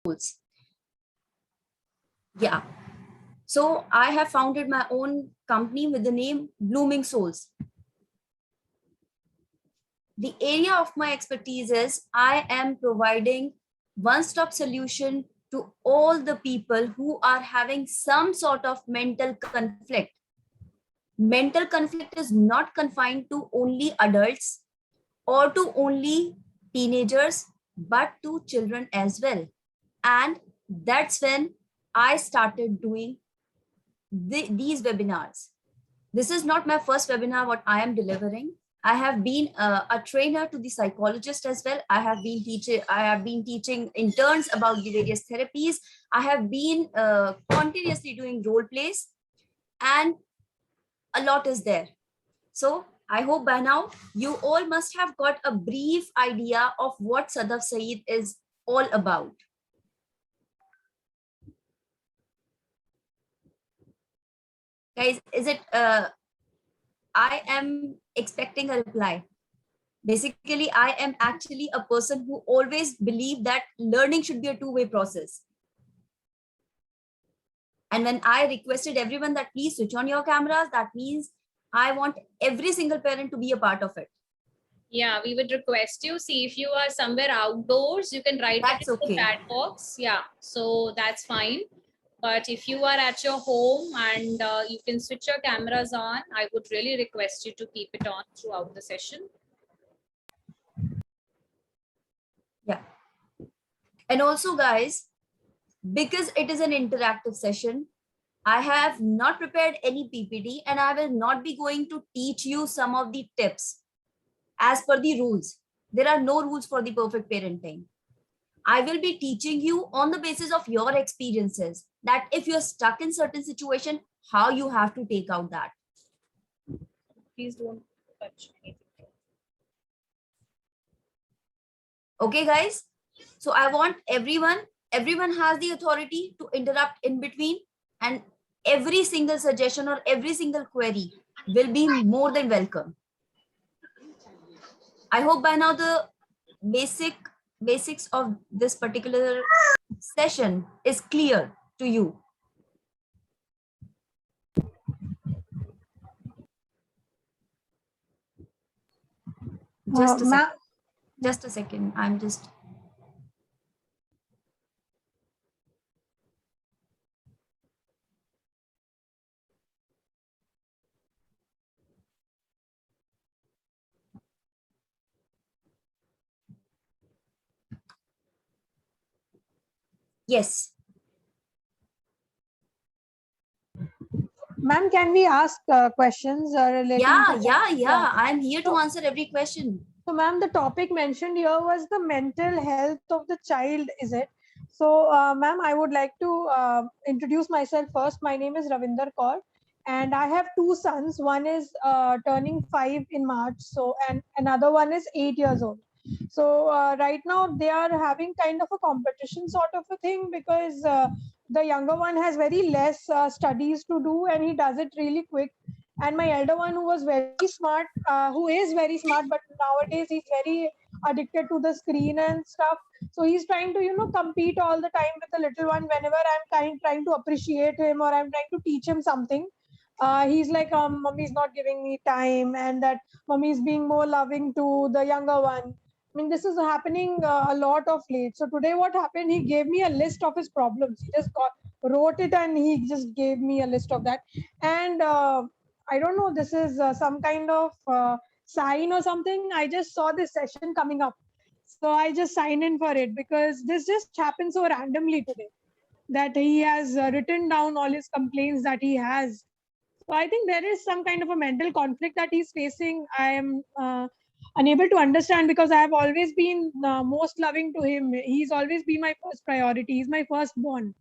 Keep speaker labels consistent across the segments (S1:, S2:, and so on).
S1: souls. Yeah. So I have founded my own company with the name Blooming Souls. The area of my expertise is I am providing one-stop solution to all the people who are having some sort of mental conflict. Mental conflict is not confined to only adults or to only teenagers, but to children as well. And that's when I started doing these webinars. This is not my first webinar what I am delivering. I have been a trainer to the psychologist as well. I have been teaching interns about the various therapies. I have been continuously doing role plays, and a lot is there. So I hope by now you all must have got a brief idea of what Sadaf Saeed is all about. Guys, is it I am expecting a reply. Basically, I am actually a person who always believed that learning should be a two-way process. And when I requested everyone that please switch on your cameras, that means I want every single parent to be a part of it.
S2: Yeah, we would request you, see if you are somewhere outdoors, you can write
S1: That's
S2: it in the
S1: okay.
S2: chat box. Yeah, so that's fine. But if you are at your home and you can switch your cameras on, I would really request you to keep it on throughout the session.
S1: Yeah. And also, guys, because it is an interactive session, I have not prepared any PPT and I will not be going to teach you some of the tips as per the rules. There are no rules for the perfect parenting. I will be teaching you on the basis of your experiences that if you're stuck in certain situation, how you have to take out that.
S2: Please don't touch anything.
S1: Okay, guys. So I want everyone has the authority to interrupt in between, and every single suggestion or every single query will be more than welcome. I hope by now the basics of this particular session is clear to you. Just a second. Just a second. I'm just. Yes.
S3: Ma'am, can we ask questions relating to
S1: Yeah. I'm here to answer every question.
S3: So, ma'am, the topic mentioned here was the mental health of the child, is it? So, ma'am, I would like to introduce myself first. My name is Ravinder Kaur, and I have two sons. One is turning 5 in March, so and another one is 8 years old. So, right now they are having kind of a competition sort of a thing because the younger one has very less studies to do, and he does it really quick. And my elder one, who was very smart, who is very smart, but nowadays he's very addicted to the screen and stuff. So he's trying to, compete all the time with the little one. Whenever I'm trying to appreciate him or I'm trying to teach him something, he's like, mommy's not giving me time, and that mommy's being more loving to the younger one. I mean, this is happening a lot of late. So today what happened, he gave me a list of his problems. He just wrote it and he just gave me a list of that. And I don't know, this is some kind of sign or something. I just saw this session coming up. So I just signed in for it because this just happened so randomly today that he has written down all his complaints that he has. So I think there is some kind of a mental conflict that he's facing. I am unable to understand because I have always been most loving to him. He's always been my first priority. He's my firstborn.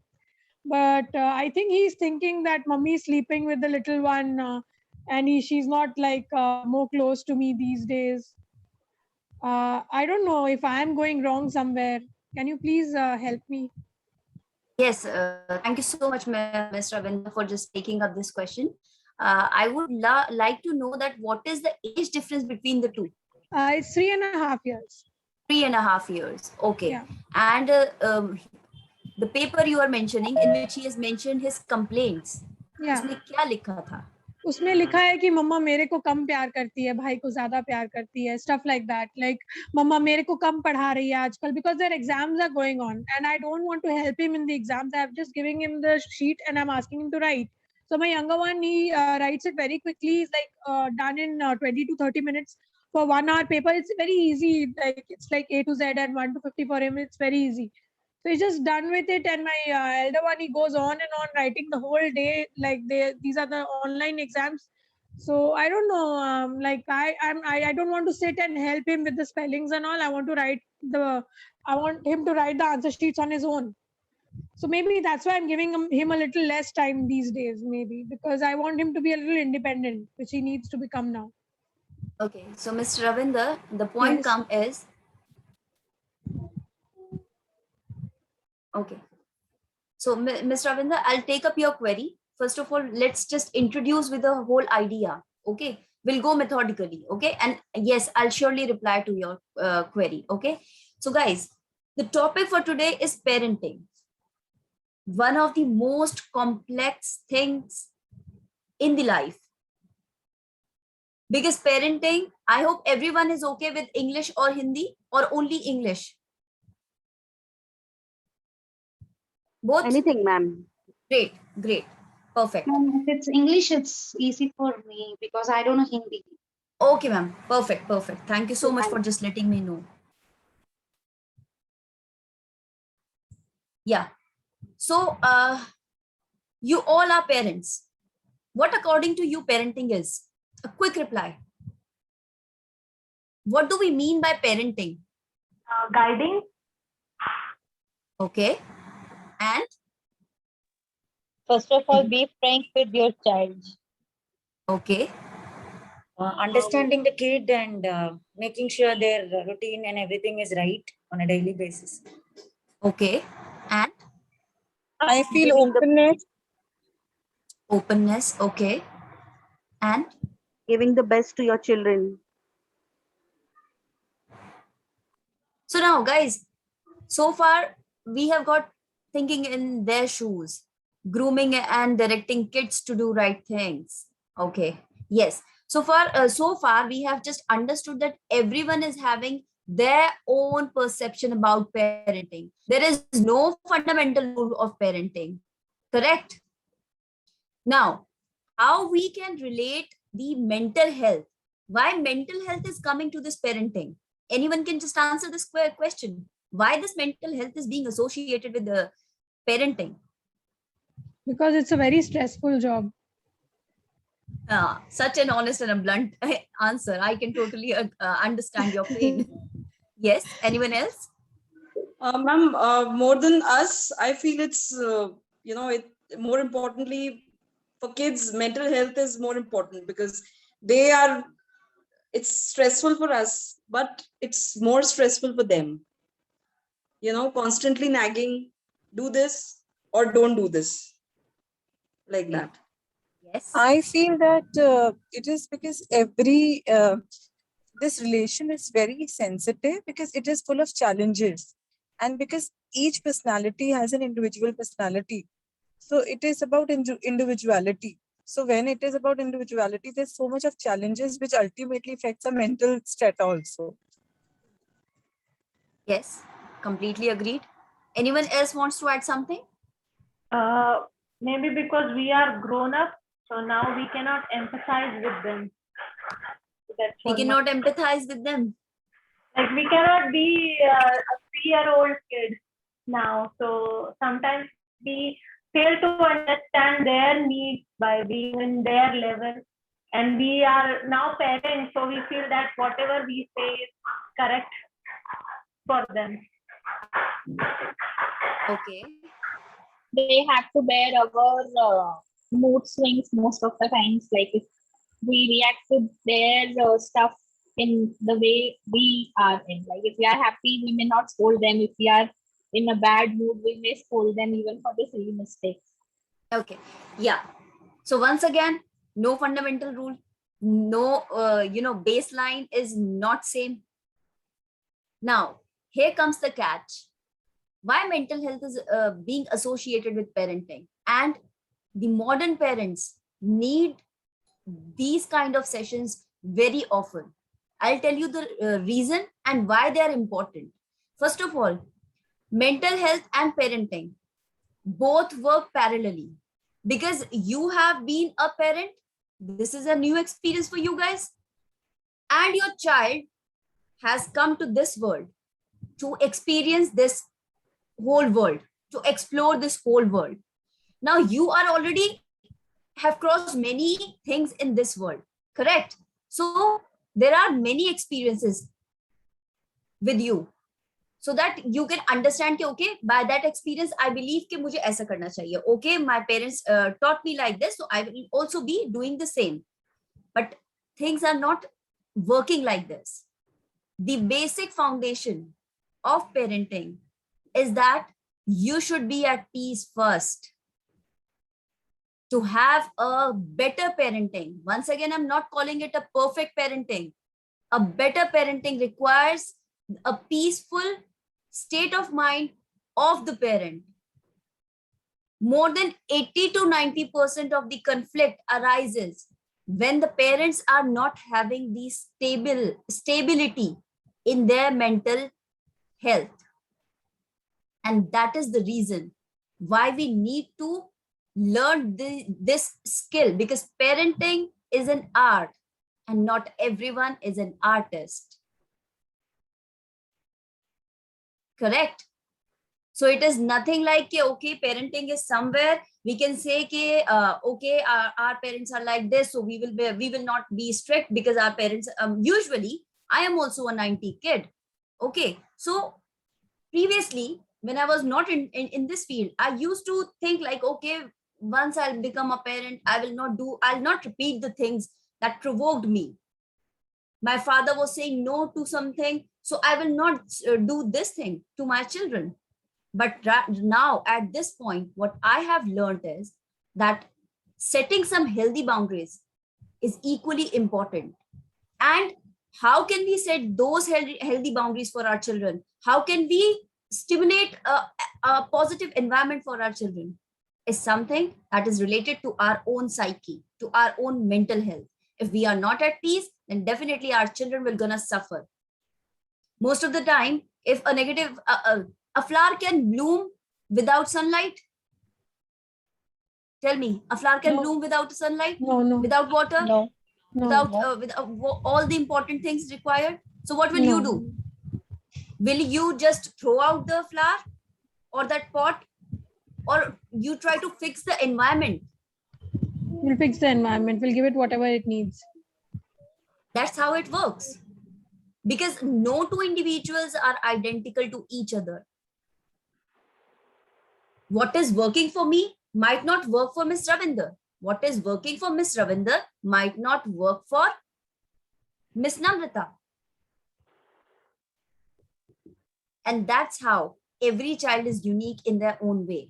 S3: But I think he's thinking that mommy is sleeping with the little one and she's not like more close to me these days. I don't know if I am going wrong somewhere. Can you please help me?
S1: Yes, thank you so much, Ms. Ravinder, for just taking up this question. I would like to know that what is the age difference between the two?
S3: It's 3.5 years.
S1: 3.5 years. Okay.
S3: Yeah.
S1: And the paper you are mentioning, in which he has mentioned his complaints,
S3: Yeah.
S1: उसमें क्या लिखा था?
S3: उसमें लिखा है कि मम्मा मेरे को कम प्यार करती है, भाई को ज्यादा प्यार करती है, stuff like that. Like मम्मा मेरे को कम पढ़ा रही है आजकल, because their exams are going on and I don't want to help him in the exams. I'm just giving him the sheet and I'm asking him to write. So my younger one, he writes it very quickly. He's like done in 20 to 30 minutes for 1 hour paper. It's very easy. Like it's like A to Z and 1 to 50 for him. It's very easy. So he's just done with it, and my elder one, he goes on and on writing the whole day. Like these are the online exams. So I don't know. Like I don't want to sit and help him with the spellings and all. I want him to write the answer sheets on his own. So maybe that's why I'm giving him a little less time these days, maybe because I want him to be a little independent, which he needs to become now.
S1: Okay, so Mr. Ravinder, the point
S3: Yes.
S1: come is, okay. So Mr. Ravinder, I'll take up your query. First of all, let's just introduce with the whole idea. Okay, we'll go methodically. Okay, and yes, I'll surely reply to your query. Okay, so guys, the topic for today is parenting. One of the most complex things in the life. Because parenting, I hope everyone is okay with English or Hindi or only English. Both?
S4: Anything, ma'am.
S1: Great, great, perfect.
S4: Ma'am, if it's English, it's easy for me because I don't know Hindi.
S1: Okay, ma'am, perfect, perfect. Thank you so much
S4: Thank
S1: for just letting me know. Yeah. So, you all are parents. What according to you parenting is? A quick reply. What do we mean by parenting?
S5: Guiding,
S1: Okay. And
S6: First of all, be frank with your child.
S1: okay.
S7: Understanding the kid and making sure their routine and everything is right on a daily basis.
S1: Okay. And
S6: I feel
S7: Giving the-
S6: openness,
S1: openness. Okay. And
S4: Giving the best to your children.
S1: so now, guys, so far we have got thinking in their shoes, grooming and directing kids to do right things. Okay. Yes. So far we have just understood that everyone is having their own perception about parenting. There is no fundamental rule of parenting. Correct? Now, how we can relate the mental health? Why mental health is coming to this parenting? Anyone can just answer this question. Why this mental health is being associated with the parenting?
S3: Because it's a very stressful job.
S1: Such an honest and a blunt answer. I can totally understand your pain. Yes. Anyone else?
S8: Ma'am, more than us, I feel it's, more importantly for kids, mental health is more important because it's stressful for us, but it's more stressful for them. Constantly nagging, do this or don't do this. Like that.
S1: Yes.
S6: I feel that it is because this relation is very sensitive because it is full of challenges, and because each personality has an individual personality. So it is about individuality. So when it is about individuality, there's so much of challenges which ultimately affects the mental state also.
S1: Yes. Completely agreed. Anyone else wants to add something?
S5: maybe because we are grown up, so now we cannot empathize with them. That's
S1: We
S5: what
S1: cannot empathize with them.
S5: like we cannot be a 3-year-old kid now. So sometimes we fail to understand their needs by being in their level. And we are now parents, so we feel that whatever we say is correct for them.
S1: Okay.
S2: They have to bear our mood swings most of the times. Like if we react to their stuff in the way we are in. Like if we are happy, we may not scold them. If we are in a bad mood, we may scold them even for the silly mistakes.
S1: Okay. Yeah. So once again, no fundamental rule. No, baseline is not same. Now, here comes the catch. why mental health is being associated with parenting, and the modern parents need these kind of sessions very often. I'll tell you the reason and why they are important. First of all, mental health and parenting both work parallelly, because you have been a parent. This is a new experience for you guys, and your child has come to this world to experience this whole world, to explore this whole world. Now you are already have crossed many things in this world, correct? So there are many experiences with you, so that you can understand कि okay, by that experience I believe कि मुझे ऐसा करना चाहिए. Okay, my parents taught me like this, so I will also be doing the same. But things are not working like this. The basic foundation of parenting is that you should be at peace first to have a better parenting. Once again, I'm not calling it a perfect parenting. A better parenting requires a peaceful state of mind of the parent. More than 80 to 90% of the conflict arises when the parents are not having the stability in their mental health. And that is the reason why we need to learn this skill, because parenting is an art and not everyone is an artist. Correct? So it is nothing like, okay, parenting is somewhere. We can say, okay, our parents are like this, so we will not be strict because our parents, usually, I am also a 90 kid. Okay, so previously, when I was not in this field, I used to think like, okay, once I'll become a parent, I'll not repeat the things that provoked me. My father was saying no to something, so I will not do this thing to my children. But now at this point, what I have learned is that setting some healthy boundaries is equally important. And how can we set those healthy boundaries for our children? How can we stimulate a positive environment for our children? Is something that is related to our own psyche, to our own mental health. If we are not at peace, then definitely our children will gonna suffer. Most of the time, if a negative, a flower can bloom without sunlight. Tell me, a flower can bloom without sunlight?
S3: No.
S1: Without water?
S3: No.
S1: Without all the important things required? So what will you do? Will you just throw out the flower or that pot, or you try to fix the environment?
S3: We'll fix the environment. We'll give it whatever it needs.
S1: That's how it works. Because no two individuals are identical to each other. What is working for me might not work for Miss Ravinder. What is working for Miss Ravinder might not work for Miss Namrata. And that's how every child is unique in their own way.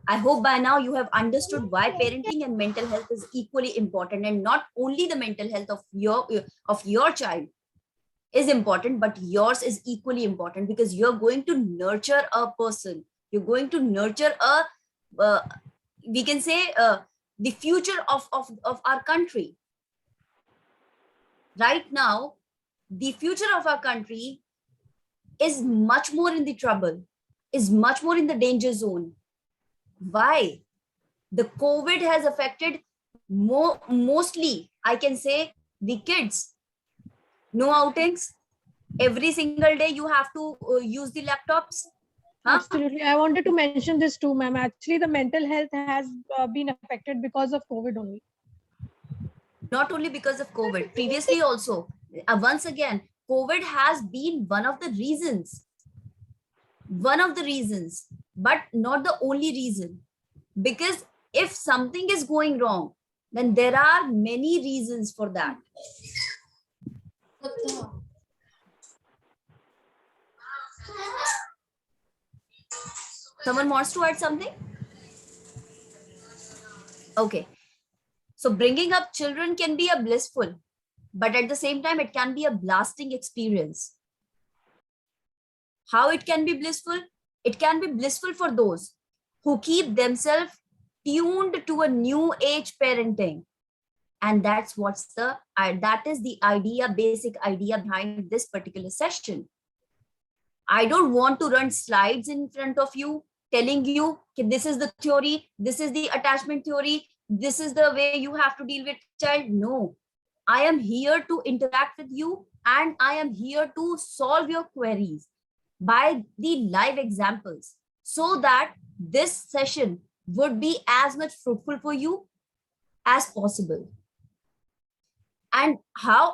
S1: I hope by now you have understood why parenting and mental health is equally important, and not only the mental health of your child is important, but yours is equally important, because you're going to nurture a person. You're going to nurture we can say the future of our country. Right now, the future of our country is much more in the trouble, is much more in the danger zone. Why? The COVID has affected mostly, I can say, the kids. No outings. Every single day you have to use the laptops. Huh?
S3: Absolutely. I wanted to mention this too, ma'am. Actually, the mental health has been affected because of COVID only.
S1: Not only because of COVID, previously also. Once again, COVID has been one of the reasons, but not the only reason. Because if something is going wrong, then there are many reasons for that. Someone wants to add something? Okay. So bringing up children can be a blissful, but at the same time, it can be a blasting experience. How it can be blissful? It can be blissful for those who keep themselves tuned to a new age parenting. And that's that is the idea, basic idea behind this particular session. I don't want to run slides in front of you telling you this is the theory, this is the attachment theory, this is the way you have to deal with child. No, I am here to interact with you and I am here to solve your queries by the live examples so that this session would be as much fruitful for you as possible. And how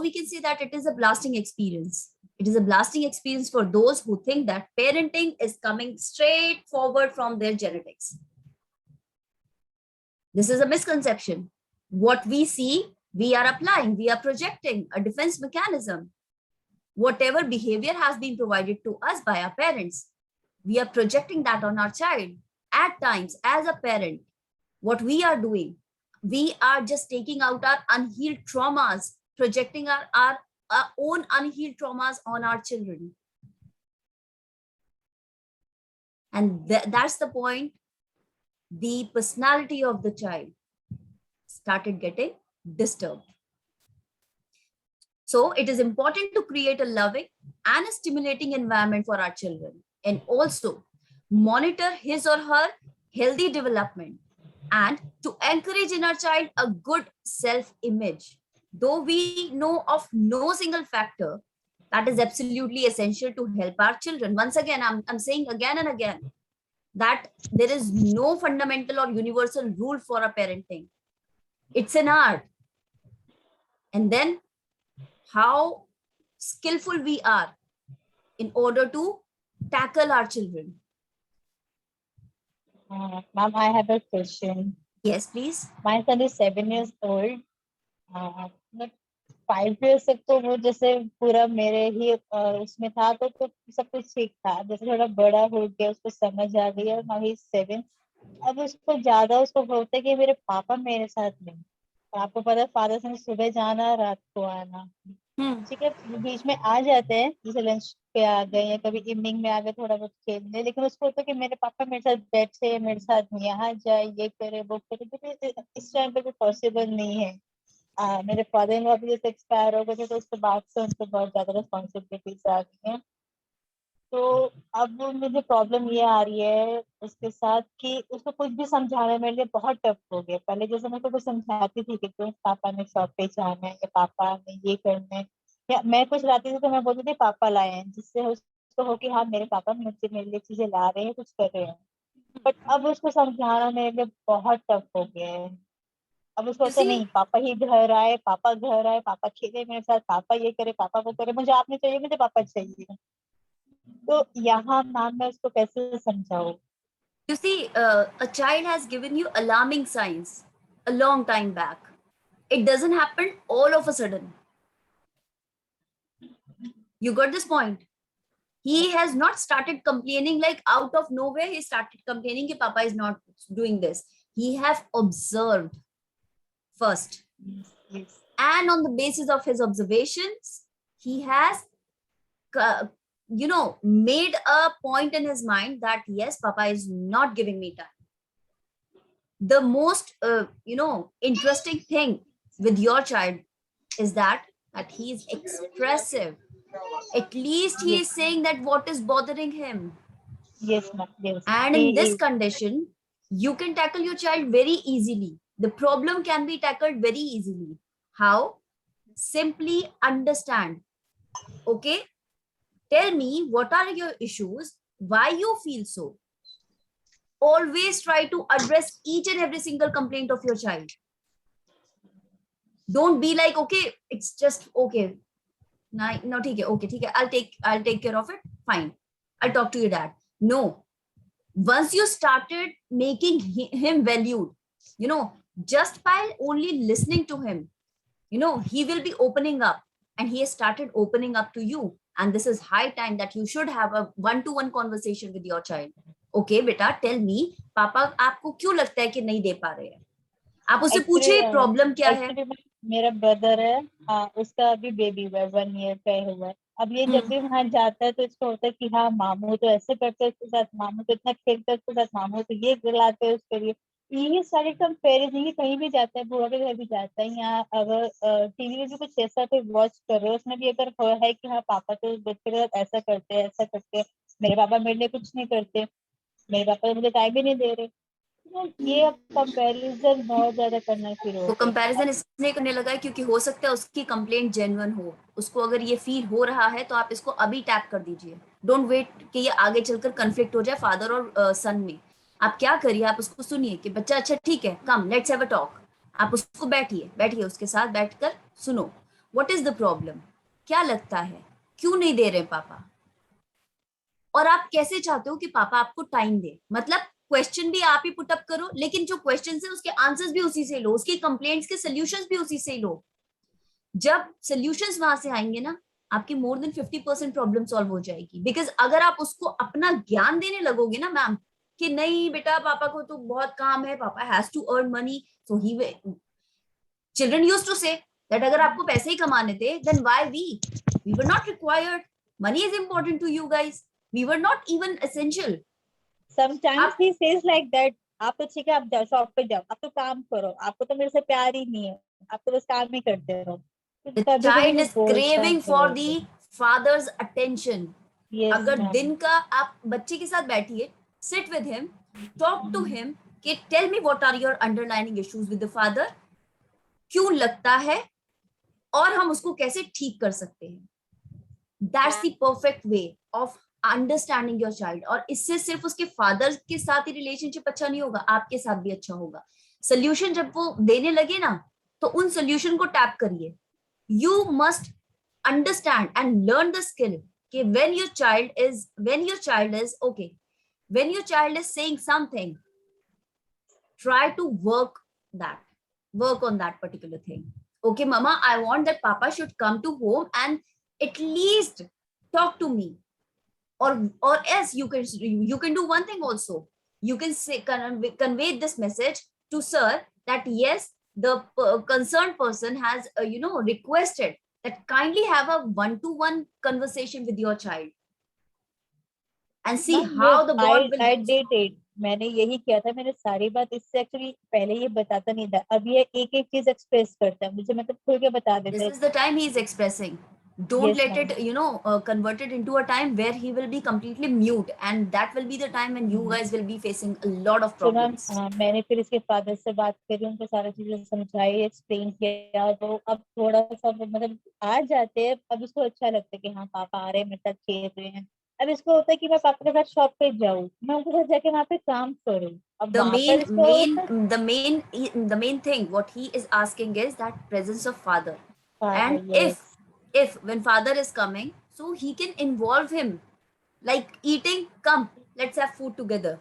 S1: we can say that it is a blasting experience. It is a blasting experience for those who think that parenting is coming straight forward from their genetics. This is a misconception. What we see, we are applying, we are projecting a defense mechanism. Whatever behavior has been provided to us by our parents, we are projecting that on our child. At times, as a parent, what we are doing, we are just taking out our unhealed traumas, projecting our own unhealed traumas on our children. And that's the point. The personality of the child started getting disturbed. So it is important to create a loving and a stimulating environment for our children, and also monitor his or her healthy development and to encourage in our child a good self-image. Though we know of no single factor that is absolutely essential to help our children. Once again, I'm saying again and again that there is no fundamental or universal rule for a parenting. It's an art. And then how skillful we are in order to tackle our children.
S9: Ma'am, I have a question.
S1: Yes, please.
S9: My son is 7 years old. But 5 years तक तो वो जैसे पूरा मेरे ही उसमें था तो सब कुछ ठीक था. जैसे थोड़ा बड़ा हो गया, उसको समझ आ गई और now he's 7. अब उसको ज्यादा उसको होता है कि मेरे पापा मेरे साथ नहीं. आपको पता है फादर से सुबह जाना रात को आना. ठीक है, बीच में आ जाते हैं जैसे लंच पे आ गए या कभी इवनिंग में आ गए थोड़ा बहुत खेलने, लेकिन उसको होता है कि मेरे पापा मेरे साथ बैठे, मेरे साथ यहाँ जाए, ये करे वो करे. इस टाइम पे भी पॉसिबल नहीं है. मेरे फादर इन लॉ भी जैसे एक्सपायर हो गए थे तो उसके बाद से उनको बहुत ज्यादा रिस्पॉन्सिबिलिटीज आ गई हैं. तो अब मुझे प्रॉब्लम ये आ रही है उसके साथ कि उसको कुछ भी समझाना मेरे लिए बहुत टफ हो गया. पहले जैसे मैं कुछ समझाती थी कि तो पापा ने शॉप पे जाना है या पापा ने ये करना है या मैं कुछ लाती थी तो मैं बोलती थी पापा लाए हैं, जिससे उसको हो कि हाँ मेरे पापा मेरे लिए चीजें ला रहे हैं, कुछ कर रहे हैं. बट अब उसको समझाना मेरे लिए बहुत टफ हो गया है. अब उसको होता नहीं पापा ही घर आए, पापा खेले मेरे साथ, पापा ये करे, पापा वो करे, मुझे आप नहीं चाहिए, मुझे पापा चाहिए. तो यहाँ मैम मैं उसको कैसे समझाऊं?
S1: You see, a child has given you alarming signs a long time back. It doesn't happen all of a sudden. You got this point? He has not started complaining like out of nowhere. He started complaining that Papa is not doing this. He have observed first.
S9: Yes.
S1: And on the basis of his observations, he has, made a point in his mind that yes, Papa is not giving me time. The most, interesting thing with your child is that he is expressive. At least he is saying that what is bothering him.
S9: Yes, ma'am. Yes.
S1: And in this condition, you can tackle your child very easily. The problem can be tackled very easily. How? Simply understand. Okay, tell me what are your issues, why you feel so. Always try to address each and every single complaint of your child. Don't be like, okay, it's just okay. No, okay, I'll take care of it. Fine. I'll talk to your dad. No. Once you started making him valued, just by only listening to him, he will be opening up, and he has started opening up to you. And this is high time that you should have a one-to-one conversation with your child. Okay, beta, tell me, पापा आपको क्यों लगता है कि नहीं दे पा रहे हैं? आप उससे पूछे प्रॉब्लम क्या है?
S9: मेरा ब्रदर है, उसका अभी बेबी हुआ है, 1 year का हुआ है. अब ये जब भी वहां जाता है तो इसको होता है कि हाँ मामू तो ऐसे करते हैं उसके साथ, मामू तो इतना खेलते हैं उसके साथ, मामू तो ये दिलाते हैं उसके लिए। ये सारे कंपेरिजन, ये कहीं भी जाता है, बुआ के घर भी जाता है, यहाँ अगर टीवी में भी कुछ ऐसा कोई वॉच कर रहे हो उसमें भी अगर है कि हाँ पापा तो बच्चे के साथ ऐसा करते हैं ऐसा करते हैं, मेरे पापा मेरे लिए कुछ नहीं करते, मेरे पापा तो मुझे टाइम ही नहीं दे रहे, तो ये अब कंपैरिजन बहुत ज्यादा करना शुरू हो
S1: वो
S9: गया।
S1: कंपैरिजन इसलिए करने लगा है क्योंकि हो सकता है उसकी कंप्लेंट जेन्युइन हो, उसको अगर ये फील हो रहा है तो आप इसको अभी टैप कर दीजिए। डोंट वेट कि ये आगे चलकर कंफ्लिक्ट हो जाए फादर और सन में। आप क्या करिए, आप उसको सुनिए कि बच्चा अच्छा ठीक है, come let's have a talk. आप उसको बैठिए बैठिए उसके साथ बैठकर सुनो, व्हाट इज द प्रॉब्लम, क्या लगता है, क्यों नहीं दे रहे पापा, और आप कैसे चाहते हो कि पापा आपको टाइम दे। मतलब क्वेश्चन भी आप ही पुटअप करो, लेकिन जो क्वेश्चन है उसके आंसर्स भी उसी से लो, उसकी कंप्लेंट्स के सोल्यूशंस भी उसी से लो। जब सोल्यूशंस वहां से आएंगे ना, आपकी मोर देन 50% प्रॉब्लम सॉल्व हो जाएगी। बिकॉज अगर आप उसको अपना ज्ञान देने लगोगे ना मैम कि नहीं बेटा पापा को तो बहुत काम है, papa has to earn money, so he children used to say that अगर आपको पैसे ही कमाने थे then why we were not required, money is important to you guys, we were not even essential.
S9: Sometimes he says like that, आप तो ठीक है आप जाओ शॉप पे जाओ, आप तो काम करो, आपको तो मेरे से प्यार ही नहीं है, आप तो बस काम ही करते रहो, तो
S1: The
S9: कभी कभी
S1: child
S9: वो
S1: is
S9: बोलता
S1: craving for the
S9: है।
S1: father's attention.
S9: यस
S1: अगर
S9: मैम।
S1: दिन का आप बच्चे के साथ बैठिए, sit with him, talk to him कि tell me what are your underlying issues with the father, क्यों लगता है और हम उसको कैसे ठीक कर सकते हैं। That's the perfect way of understanding your child. और इससे सिर्फ उसके फादर के साथ ही रिलेशनशिप अच्छा नहीं होगा, आपके साथ भी अच्छा होगा। सोल्यूशन जब वो देने लगे ना, तो उन सोल्यूशन को टैप करिए। You must understand and learn the skill कि when your child is okay, when your child is saying something, try to work on that particular thing. Okay mama, I want that papa should come to home and at least talk to me, or else you can do one thing also. You can say convey this message to sir that yes, the concerned person has requested that kindly have a one-to-one conversation with your child and see
S9: ma'am ये
S1: how the bond will
S9: I
S1: get
S9: did
S1: strong.
S9: It, मैंने यही किया था, मैंने सारी बात इससे actually पहले ये बताता नहीं था, अब ये एक एक चीज एक्सप्रेस करता है मुझे, मतलब खुल के बता देता
S1: This
S9: है।
S1: is the time he is expressing. Don't
S9: yes
S1: let
S9: ma'am.
S1: it convert it into a time where he will be completely mute, and that will be the time when you guys will be facing a lot of
S9: तो ma'am
S1: problems.
S9: मैंने फिर इसके father से बात करी, उनको सारी चीजें समझाई, एक्सप्लेन किया, तो अब थोड़ा सा मतलब आ जाते हैं, अब इसको अच्छा लगता है कि हाँ पापा आ रहे हैं मेरे साथ खेल रहे हैं। अब इसको होता है कि मैं पापा के साथ शॉप पे जाऊँ, मैं उनके साथ जाके वहाँ पे काम करूँ, अब
S1: the
S9: वहां पर
S1: main
S9: इसको
S1: main
S9: होता है
S1: the main the main thing what he is asking is that presence of father.
S9: Father.
S1: And if
S9: yes
S1: if when father is coming, so he can involve him, like eating, come let's have food together,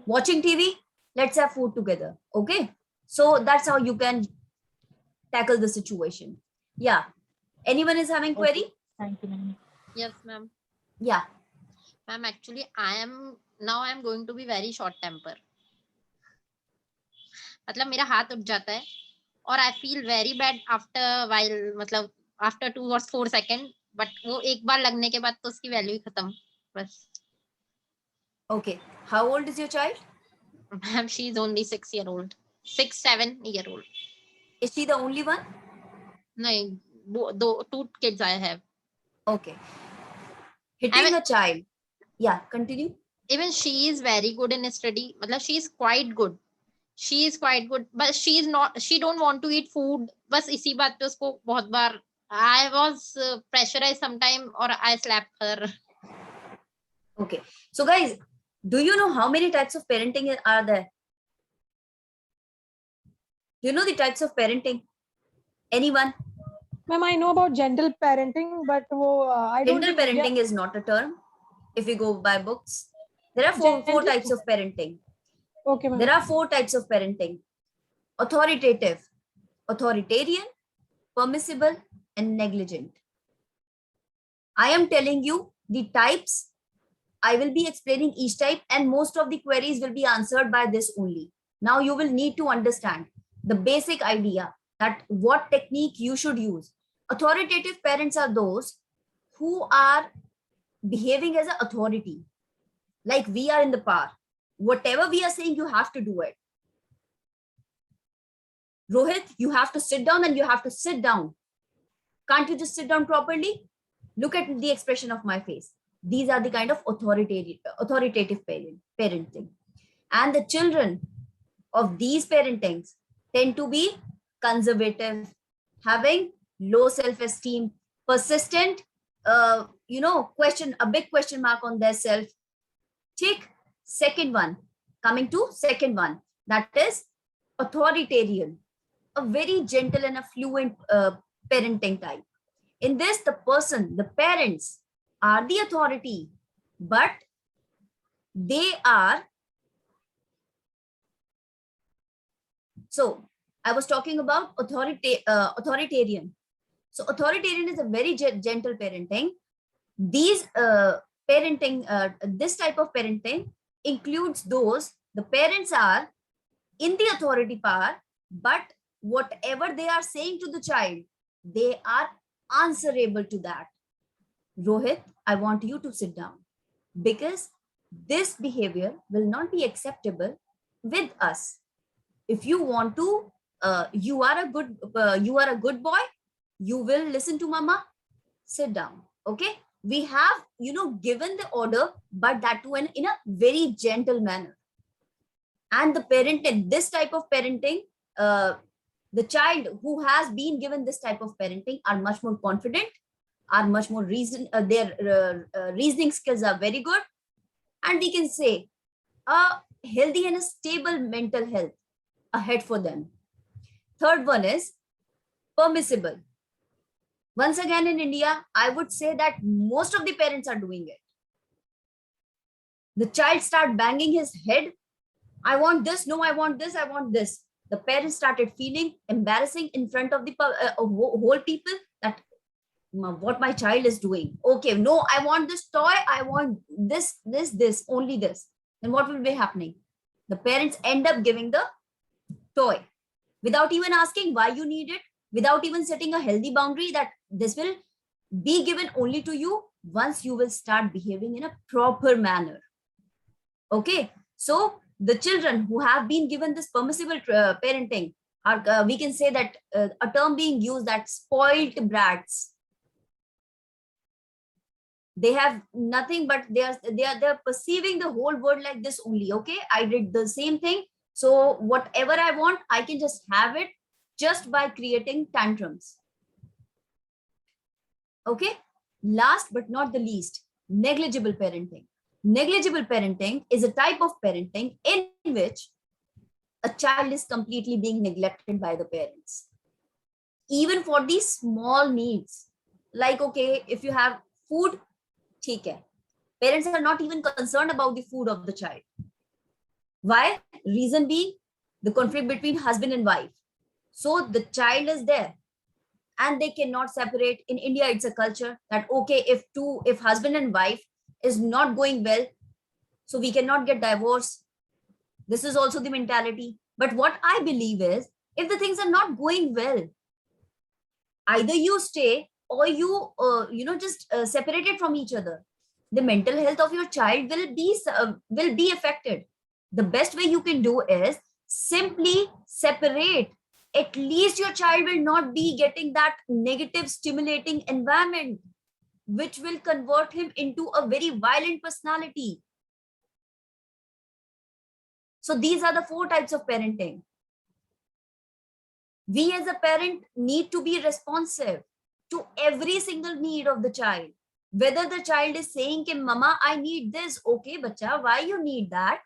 S1: watching tv, let's have food together. Okay, so that's how you can tackle the situation. Yeah, anyone is having query?
S9: Thank you ma'am.
S10: Yes, ma'am.
S1: Yeah.
S10: Ma'am, actually, I am going to be very short temper. मतलब मेरा हाथ उठ जाता है और I feel very bad after while, मतलब after 2 or 4 second, but वो एक बार लगने के बाद तो उसकी वैल्यू ही खत्म बस।
S1: Okay, how old is your child?
S10: Ma'am, she is only 6 year old, 6-7 year old.
S1: Is she the only one?
S10: नहीं, दो 2 kids I have.
S1: Okay, hitting a child. Yeah, continue.
S10: Even she is very good in study, मतलब she is quite good, but she don't want to eat food, बस इसी बात पे उसको बहुत बार I was pressurized sometime or I slapped her.
S1: Okay, so guys, do you know how many types of parenting are there? Do you know the types of parenting? Anyone?
S3: Ma'am, I know about gentle parenting, but I don't
S1: Gentle
S3: think
S1: parenting is not a term if we go by books. There are four
S3: Gentle-
S1: types of parenting.
S3: Okay, ma'am.
S1: There are 4 types of parenting: authoritative, authoritarian, permissible, and negligent. I am telling you the types. I will be explaining each type, and most of the queries will be answered by this only. Now you will need to understand the basic idea that what technique you should use. Authoritative parents are those who are behaving as an authority, like we are in the power. Whatever we are saying, you have to do it. Rohit, you have to sit down and you have to sit down. Can't you just sit down properly? Look at the expression of my face. These are the kind of authoritative parenting. And the children of these parentings tend to be conservative, having low self-esteem, persistent, a big question mark on their self. Take second one, coming to second one, that is authoritarian, a very gentle and a fluent parenting type. In this, the parents are the authority, but they are, so I was talking about authoritarian. So authoritarian is a very gentle parenting. These this type of parenting includes those, the parents are in the authority power, but whatever they are saying to the child, they are answerable to that. Rohit, I want you to sit down, because this behavior will not be acceptable with us. If you want to, you are a good boy, you will listen to mama, sit down. Okay, we have given the order, but that too in a very gentle manner. And the parenting, this type of parenting, the child who has been given this type of parenting are much more confident, are much more their reasoning skills are very good, and we can say a healthy and a stable mental health ahead for them. Third one is permissible. Once again, in India, I would say that most of the parents are doing it. The child start banging his head. I want this. No, I want this. I want this. The parents started feeling embarrassing in front of the whole people that what my child is doing. Okay, no, I want this toy. I want this, only this. Then what will be happening? The parents end up giving the toy without even asking why you need it, without even setting a healthy boundary that this will be given only to you once you will start behaving in a proper manner. Okay, so the children who have been given this permissible parenting are, we can say that a term being used, that spoiled brats. They have nothing, but they are perceiving the whole world like this only. Okay, I did the same thing, so whatever I want, I can just have it just by creating tantrums. Okay, last but not the least, negligible parenting. Negligible parenting is a type of parenting in which a child is completely being neglected by the parents, even for these small needs. Like, okay, if you have food, theek hai. Parents are not even concerned about the food of the child. Why? Reason being the conflict between husband and wife. So the child is there and they cannot separate. In India, it's a culture that, okay, if husband and wife is not going well, so we cannot get divorced. This is also the mentality. But what I believe is, if the things are not going well, either you stay or you just separated from each other. The mental health of your child will be affected. The best way you can do is simply separate. At least your child will not be getting that negative stimulating environment, which will convert him into a very violent personality. So these are the 4 types of parenting. We as a parent need to be responsive to every single need of the child. Whether the child is saying, Mama, I need this. Okay, bacha, why you need that?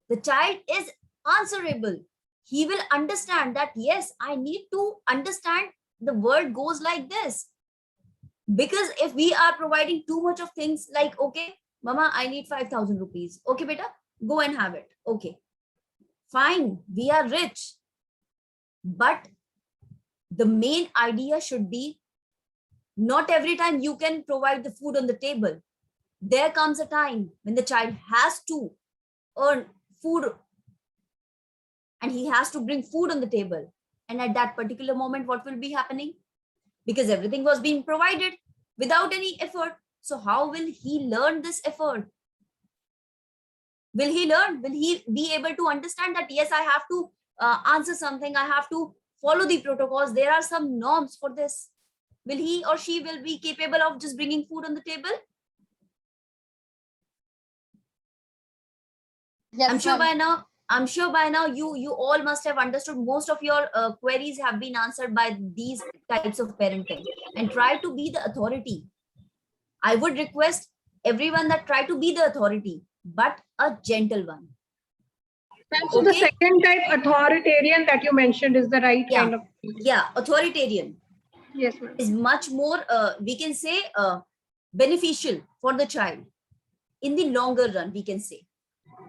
S1: The child is answerable. He will understand that, yes, I need to understand the world goes like this. Because if we are providing too much of things like, okay, Mama, I need 5,000 rupees. Okay, beta, go and have it. Okay, fine, we are rich. But the main idea should be, not every time you can provide the food on the table. There comes a time when the child has to earn food and he has to bring food on the table. And at that particular moment, what will be happening? Because everything was being provided, without any effort. So how will he learn this effort? Will he learn? Will he be able to understand that, yes, I have to answer something, I have to follow the protocols, there are some norms for this? Will he or she will be capable of just bringing food on the table?
S9: Yes,
S1: I'm sure
S9: ma'am.
S1: by now you all must have understood. Most of your queries have been answered by these types of parenting. And try to be the authority. I would request everyone that try to be the authority, but a gentle one.
S3: Ma'am, so the
S1: Okay?
S3: second type, authoritarian, that you mentioned is the right
S1: Yeah.
S3: kind of.
S1: Yeah, authoritarian
S3: Yes, ma'am.
S1: is much more, we can say, beneficial for the child in the longer run, we can say.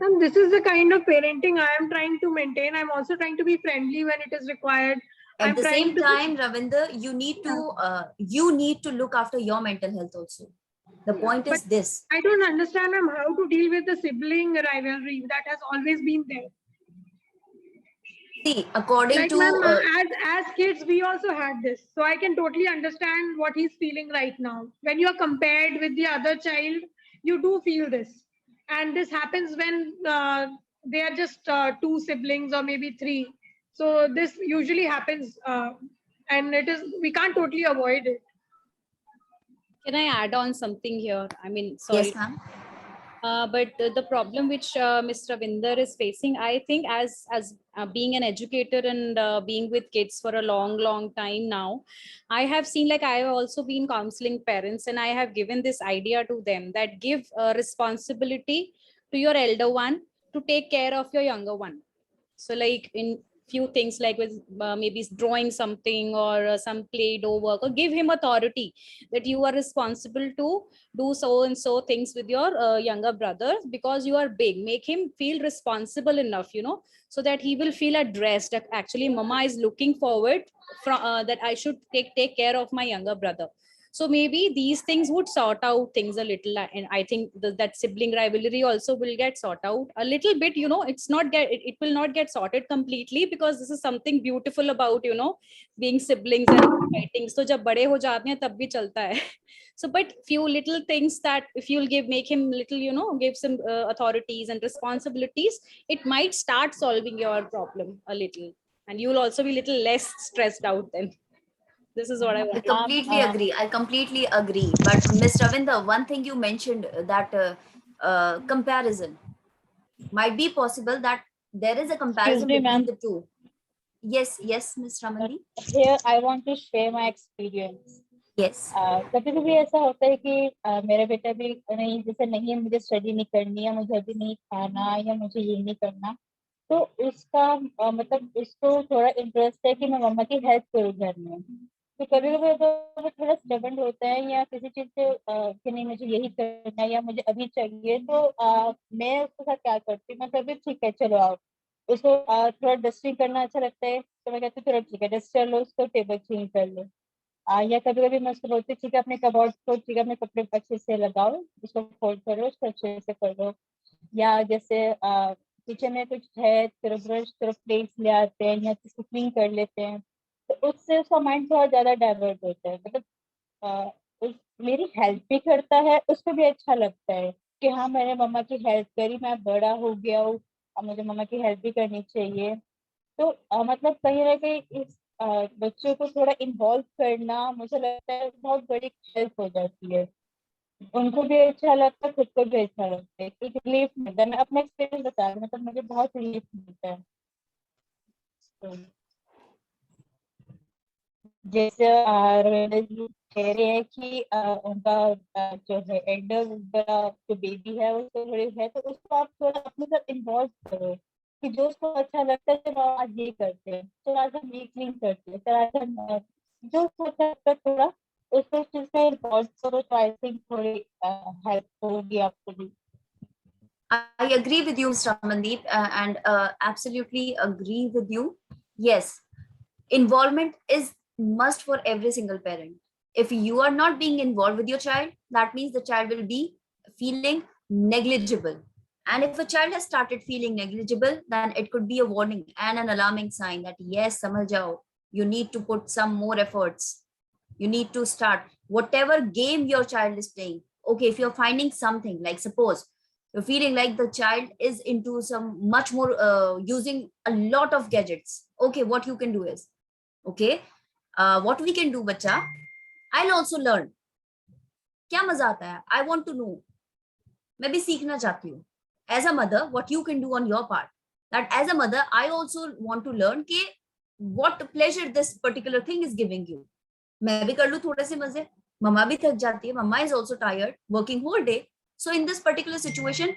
S3: Ma'am, this is the kind of parenting I am trying to maintain. I'm also trying to be friendly when it is required.
S1: At
S3: I'm
S1: the
S3: trying
S1: same
S3: to.
S1: time, Ravinder, you need to look after your mental health also. The point
S3: But
S1: is this.
S3: I don't understand, ma'am, how to deal with the sibling rivalry that has always been there.
S1: See, according
S3: Like,
S1: to
S3: ma'am, as kids, we also had this. So I can totally understand what he's feeling right now. When you are compared with the other child, you do feel this. And this happens when they are just two siblings or maybe three. So this usually happens, and we can't totally avoid it.
S11: Can I add on something here? I mean,
S1: yes,
S11: sorry.
S1: ma'am.
S11: But the problem which Mr. Ravinder is facing, I think as being an educator and being with kids for a long time now, I have seen, like, I have also been counseling parents, and I have given this idea to them that give responsibility to your elder one to take care of your younger one. So like in few things, like with maybe drawing something or some play-doh work, or give him authority that you are responsible to do so and so things with your younger brother, because you are big. Make him feel responsible enough, so that he will feel addressed, that actually mama is looking forward from that I should take care of my younger brother. So maybe these things would sort out things a little, and I think that sibling rivalry also will get sort out a little bit. It's not it will not get sorted completely, because this is something beautiful about being siblings and fighting. So जब बड़े हो जाते हैं तब भी चलता है. So but few little things that if you'll make him little, give some authorities and responsibilities, it might start solving your problem a little, and you'll also be little less stressed out then. This is what I
S1: I
S11: want.
S1: completely agree. I completely agree. But Ms. Ravinder, one thing you mentioned, that comparison might be possible, that there is a
S9: Excuse
S1: comparison
S9: me,
S1: between
S9: ma'am.
S1: the two. Yes, Ms. Ramandi.
S9: Here I want to share my experience.
S1: Yes.
S9: कभी कभी ऐसा होता है कि मेरा बेटा भी नहीं, जैसे नहीं मुझे स्टडी नहीं करनी, या मुझे अभी नहीं खाना, या मुझे ये नहीं करना, तो उसका मतलब उसको थोड़ा इंटरेस्ट है कि मैं मम्मा की हेल्प करूँ घर में। तो कभी कभी तो वो थोड़ा स्टबर्न होता है, या किसी चीज से कि नहीं मुझे यही करना है या मुझे अभी चाहिए, तो मैं उसके साथ क्या करती हूँ, मैं कभी ठीक है चलो आओ, उसको थोड़ा डस्टिंग करना अच्छा लगता है, तो मैं कहती हूँ चलो ठीक है डस्ट कर लो, उसको टेबल क्लीन कर लो। या कभी कभी मैं उसको बोलती हूँ ठीक है अपने कबर्ड को, ठीक है अपने कपड़े अच्छे से लगाओ, उसको फोल्ड करो, उसको अच्छे से कर लो। या जैसे किचन में कुछ है, फिर ब्रश फिर प्लेट्स ले आते हैं या किसी क्लीन कर लेते हैं, तो उससे उसका माइंड बहुत ज्यादा डाइवर्ट होता है। मतलब मेरी हेल्प भी करता है, उसको भी अच्छा लगता है कि हाँ मैंने मम्मा की हेल्प करी, मैं बड़ा हो गया हूँ, अब मुझे मम्मा की हेल्प भी करनी चाहिए। तो मतलब कहीं ना कहीं इस बच्चों को थोड़ा इन्वॉल्व करना, मुझे लगता है बहुत बड़ी हेल्प हो जाती है। उनको भी अच्छा लगता है, खुद को भी अच्छा लगता है, एक रिलीफ मिलता है। मैं अपना एक्सपीरियंस बता रही हूँ, मतलब मुझे बहुत रिलीफ मिलता है। तो जैसे रविंद्र जी कह रहे हैं कि उनका जो है एल्डर जो बेबी है उसको थोड़ी है, तो उसको आप थोड़ा अपने साथ इन्वॉल्व करो कि जो उसको अच्छा लगता है, चलो आज ये करते हैं, चलो आज हम ये क्लीन करते हैं, चलो आज हम जो उसको अच्छा लगता है थोड़ा उसको उस चीज में इन्वॉल्व करो, तो आई थिंक थोड़ी हेल्प होगी आपको भी।
S1: I agree with you, Mr. Mandeep, and absolutely agree with you. Yes, involvement is must for every single parent. If you are not being involved with your child, that means the child will be feeling negligible. And if a child has started feeling negligible, then it could be a warning and an alarming sign that yes, samajh jao, you need to put some more efforts. You need to start whatever game your child is playing. Okay, if you're finding something, like suppose you're feeling like the child is into some much more using a lot of gadgets. Okay, what you can do is, okay, what we can do, bacha, I'll also learn. क्या मजा आता है? I want to know. मैं भी सीखना चाहती हूँ. As a mother, what you can do on your part, that as a mother, I also want to learn कि what pleasure this particular thing is giving you. मैं भी कर लूँ थोड़े से मजे. मम्मा भी थक जाती है. Mama is also tired, working whole day. So in this particular situation,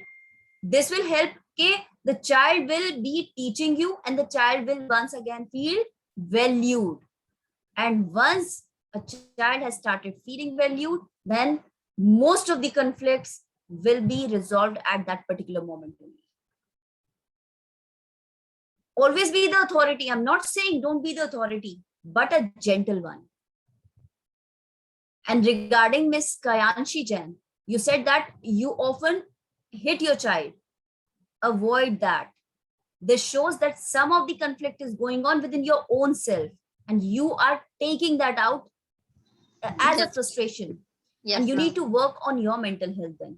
S1: this will help कि the child will be teaching you, and the child will once again feel valued. And once a child has started feeling valued, then most of the conflicts will be resolved at that particular moment only. Always be the authority. I'm not saying don't be the authority, but a gentle one. And regarding Miss Kayanshi Jain, you said that you often hit your child. Avoid that. This shows that some of the conflict is going on within your own self, and you are taking that out as a frustration.
S10: Yes,
S1: and you
S10: ma'am.
S1: need to work on your mental health then.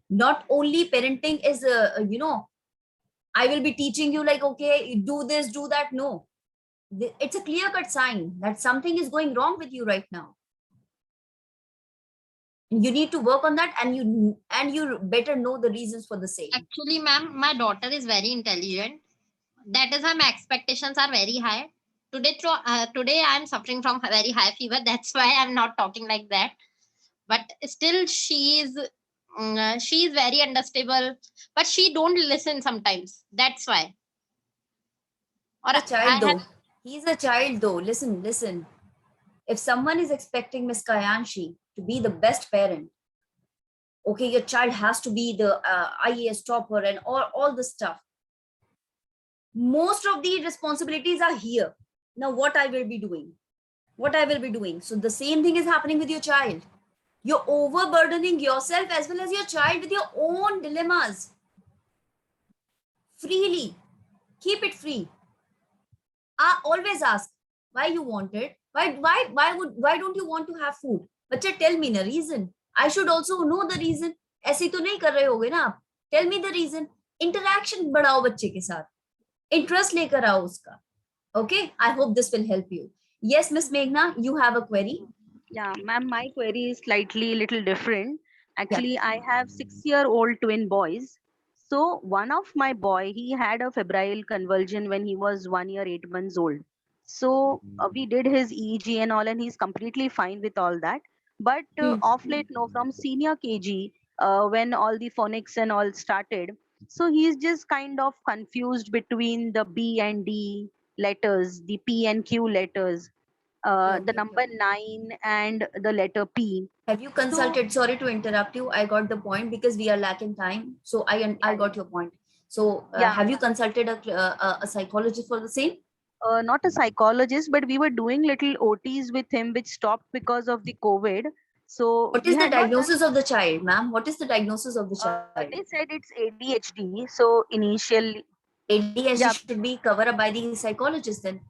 S1: Not only parenting is, I will be teaching you like, okay, do this, do that. No, it's a clear-cut sign that something is going wrong with you right now. And you need to work on that, and you better know the reasons for the same.
S10: Actually, ma'am, my daughter is very intelligent. That is why my expectations are very high. Today I am suffering from a very high fever. That's why I'm not talking like that. But still, she is very understandable. But she don't listen sometimes. That's why. Or
S1: A child
S10: I
S1: though.
S10: have,
S1: He's a child though. Listen. If someone is expecting Miss Kayanshi to be the best parent, okay, your child has to be the IAS topper and all the stuff. Most of the responsibilities are here. Now, what I will be doing? So the same thing is happening with your child. You're overburdening yourself as well as your child with your own dilemmas. Freely. Keep it free. Always ask why you want it. Why don't you want to have food? Bacha, tell me the reason. I should also know the reason. ऐसे तो नहीं कर रहे होगे ना आप. Tell me the reason. Interaction बढ़ाओ बच्चे के साथ. Interest लेकर आओ उसका. Okay, I hope this will help you. Yes, Miss Meghna, you have a query.
S12: Yeah, ma'am, my query is slightly little different. Actually, I have 6-year-old twin boys. So one of my boy, he had a febrile convulsion when he was 1 year, 8 months old. So we did his EEG and all, and he's completely fine with all that. But off late, no, from senior KG, when all the phonics and all started, so he's just kind of confused between the B and D letters, the P and Q letters, the number 9 and the letter P.
S1: Have you consulted? Sorry to interrupt you. I got the point because we are lacking time. So I got your point. So have you consulted a psychologist for the same?
S12: Not a psychologist, but we were doing little OTs with him, which stopped because of the COVID. So
S1: what is the diagnosis of the child, ma'am? What is the diagnosis of the child?
S12: They said it's ADHD. So initially,
S1: ADHD should be covered up by the psychologist then.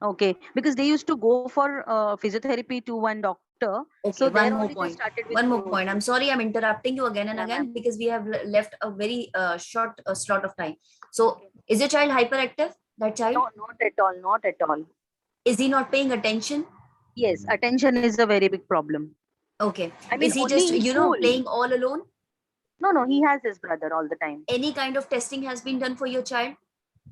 S12: Okay, because they used to go for physiotherapy to one doctor.
S1: Okay,
S12: so
S1: one more point. I'm sorry, I'm interrupting you again and again because we have left a very short slot of time. So, is your child hyperactive? That child?
S12: No, not at all. Not at all.
S1: Is he not paying attention?
S12: Yes, attention is a very big problem.
S1: Okay.
S12: I mean,
S1: is he just playing all alone?
S12: No, he has his brother all the time.
S1: Any kind of testing has been done for your child,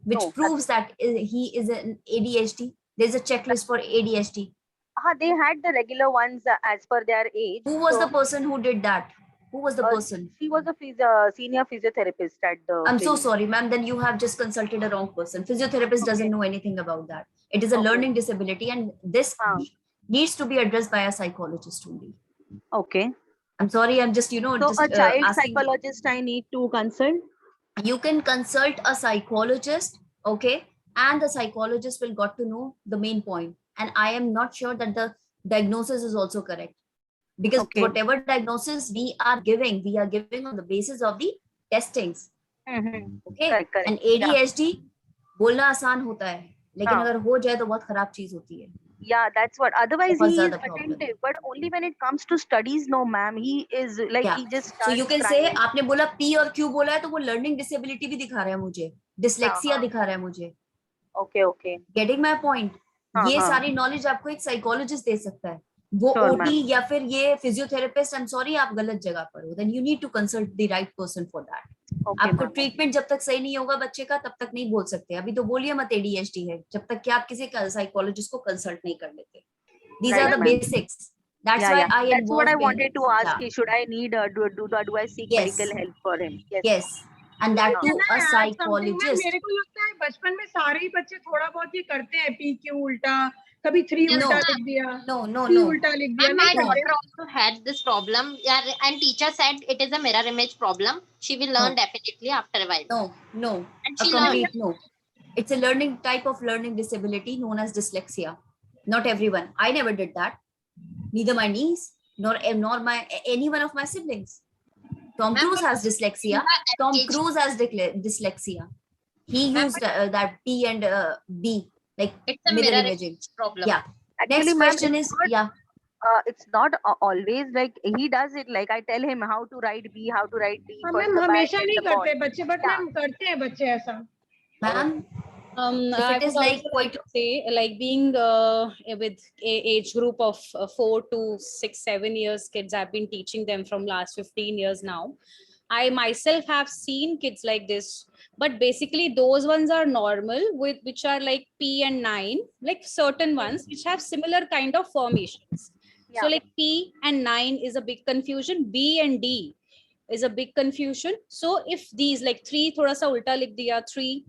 S1: which proves that he is an ADHD? There's a checklist for ADHD.
S12: They had the regular ones as per their age.
S1: Who was the person who did that? Who was the person?
S12: She was a senior physiotherapist at the
S1: I'm so sorry, ma'am. Then you have just consulted a wrong person. Physiotherapist doesn't know anything about that. It is a learning disability, and this needs to be addressed by a psychologist only.
S12: Okay.
S1: I'm sorry. I'm just,
S12: So a child psychologist I need to consult?
S1: You can consult a psychologist, okay? And the psychologist will got to know the main point. And I am not sure that the diagnosis is also correct. Because whatever diagnosis we are giving on the basis of the testings. Okay? And ADHD बोलना आसान होता है, लेकिन अगर हो जाए तो बहुत खराब चीज होती है.
S12: Yeah, that's what. Otherwise,
S1: बहुत
S12: he is
S1: ज़्यादा problem है.
S12: attentive, but only when it comes to studies, no, ma'am. He is like
S1: Yeah.
S12: he just
S1: So you
S12: starts
S1: can say
S12: crying.
S1: आपने बोला P और Q बोला है तो वो learning disability भी दिखा रहा है मुझे, dyslexia
S12: हाँ,
S1: दिखा रहा है मुझे.
S12: okay, okay.
S1: Getting my point?
S12: हाँ,
S1: ये
S12: हाँ.
S1: सारी knowledge आपको एक psychologist दे सकता है. वो
S12: Sure,
S1: OT
S12: ma'am.
S1: या फिर ये physiotherapist, I'm sorry आप गलत जगह पर हो. Then you need to consult the right person for that.
S12: Okay,
S1: आपको
S12: ma'am.
S1: ट्रीटमेंट जब तक सही नहीं होगा बच्चे का तब तक नहीं बोल सकते. अभी तो बोलिए मत ADHD है जब तक कि आप किसी साइकोलॉजिस्ट को कंसल्ट नहीं कर लेते. These are
S12: Right,
S1: the
S12: ma'am.
S1: basics. That's
S12: Yeah,
S1: why
S12: yeah.
S1: I
S12: That's what
S1: involve
S12: I wanted
S1: parents.
S12: to ask.
S1: Yeah.
S12: Should I need do I seek
S1: Yes.
S12: medical help for him? Yes.
S1: Yes. And that
S12: हाँ.
S1: too
S3: Can I
S1: a
S3: add something, ma'am?
S1: psychologist.
S3: मेरे को लगता है बचपन में सारे ही बच्चे थोड़ा बहुत ही करते हैं, PQ उल्टा, कभी 3
S10: Yes,
S3: उल्टा
S1: No.
S3: लिख दिया,
S1: No.
S3: P उल्टा लिख दिया,
S10: And
S3: नहीं
S10: my
S3: करते.
S10: daughter also had this problem. Yeah, and teacher said it is a mirror image problem. She will learn definitely after a while.
S1: No.
S10: And
S1: A
S10: she learned.
S1: complete no. It's a learning type of learning disability known as dyslexia. Not everyone. I never did that. Neither my niece nor my any one of my siblings. Tom
S10: Ma'am,
S1: Cruise
S10: but
S1: has dyslexia.
S10: at
S1: Tom
S10: age-
S1: Cruise has dyslexia. He
S10: Ma'am,
S1: used that P and B, like
S10: it's a
S1: mirror
S10: mirror
S1: imaging.
S10: problem.
S1: Yeah.
S12: Actually,
S1: Next
S12: ma'am,
S1: question
S12: it's
S1: is,
S12: not,
S1: yeah.
S12: it's not always like he does it. Like I tell him how to write B, how to write D.
S3: हाँ
S12: First
S3: ma'am
S12: the bat,
S3: हमेशा
S12: then
S3: नहीं
S12: the ball.
S3: करते बच्चे, but
S12: Yeah.
S3: Ma'am करते हैं बच्चे ऐसा.
S1: Ma'am, if
S11: I
S1: it is
S11: would
S1: like
S11: also
S1: quite
S11: like to say, like being with a age group of 4 to 6, 7 years kids, I've been teaching them from last 15 years now. I myself have seen kids like this, but basically those ones are normal, with which are like P and 9, like certain ones which have similar kind of formations. So
S12: Yeah.
S11: like P and 9 is a big confusion. B and D is a big confusion. So if these like 3 thoda sa ulta likh diya, 3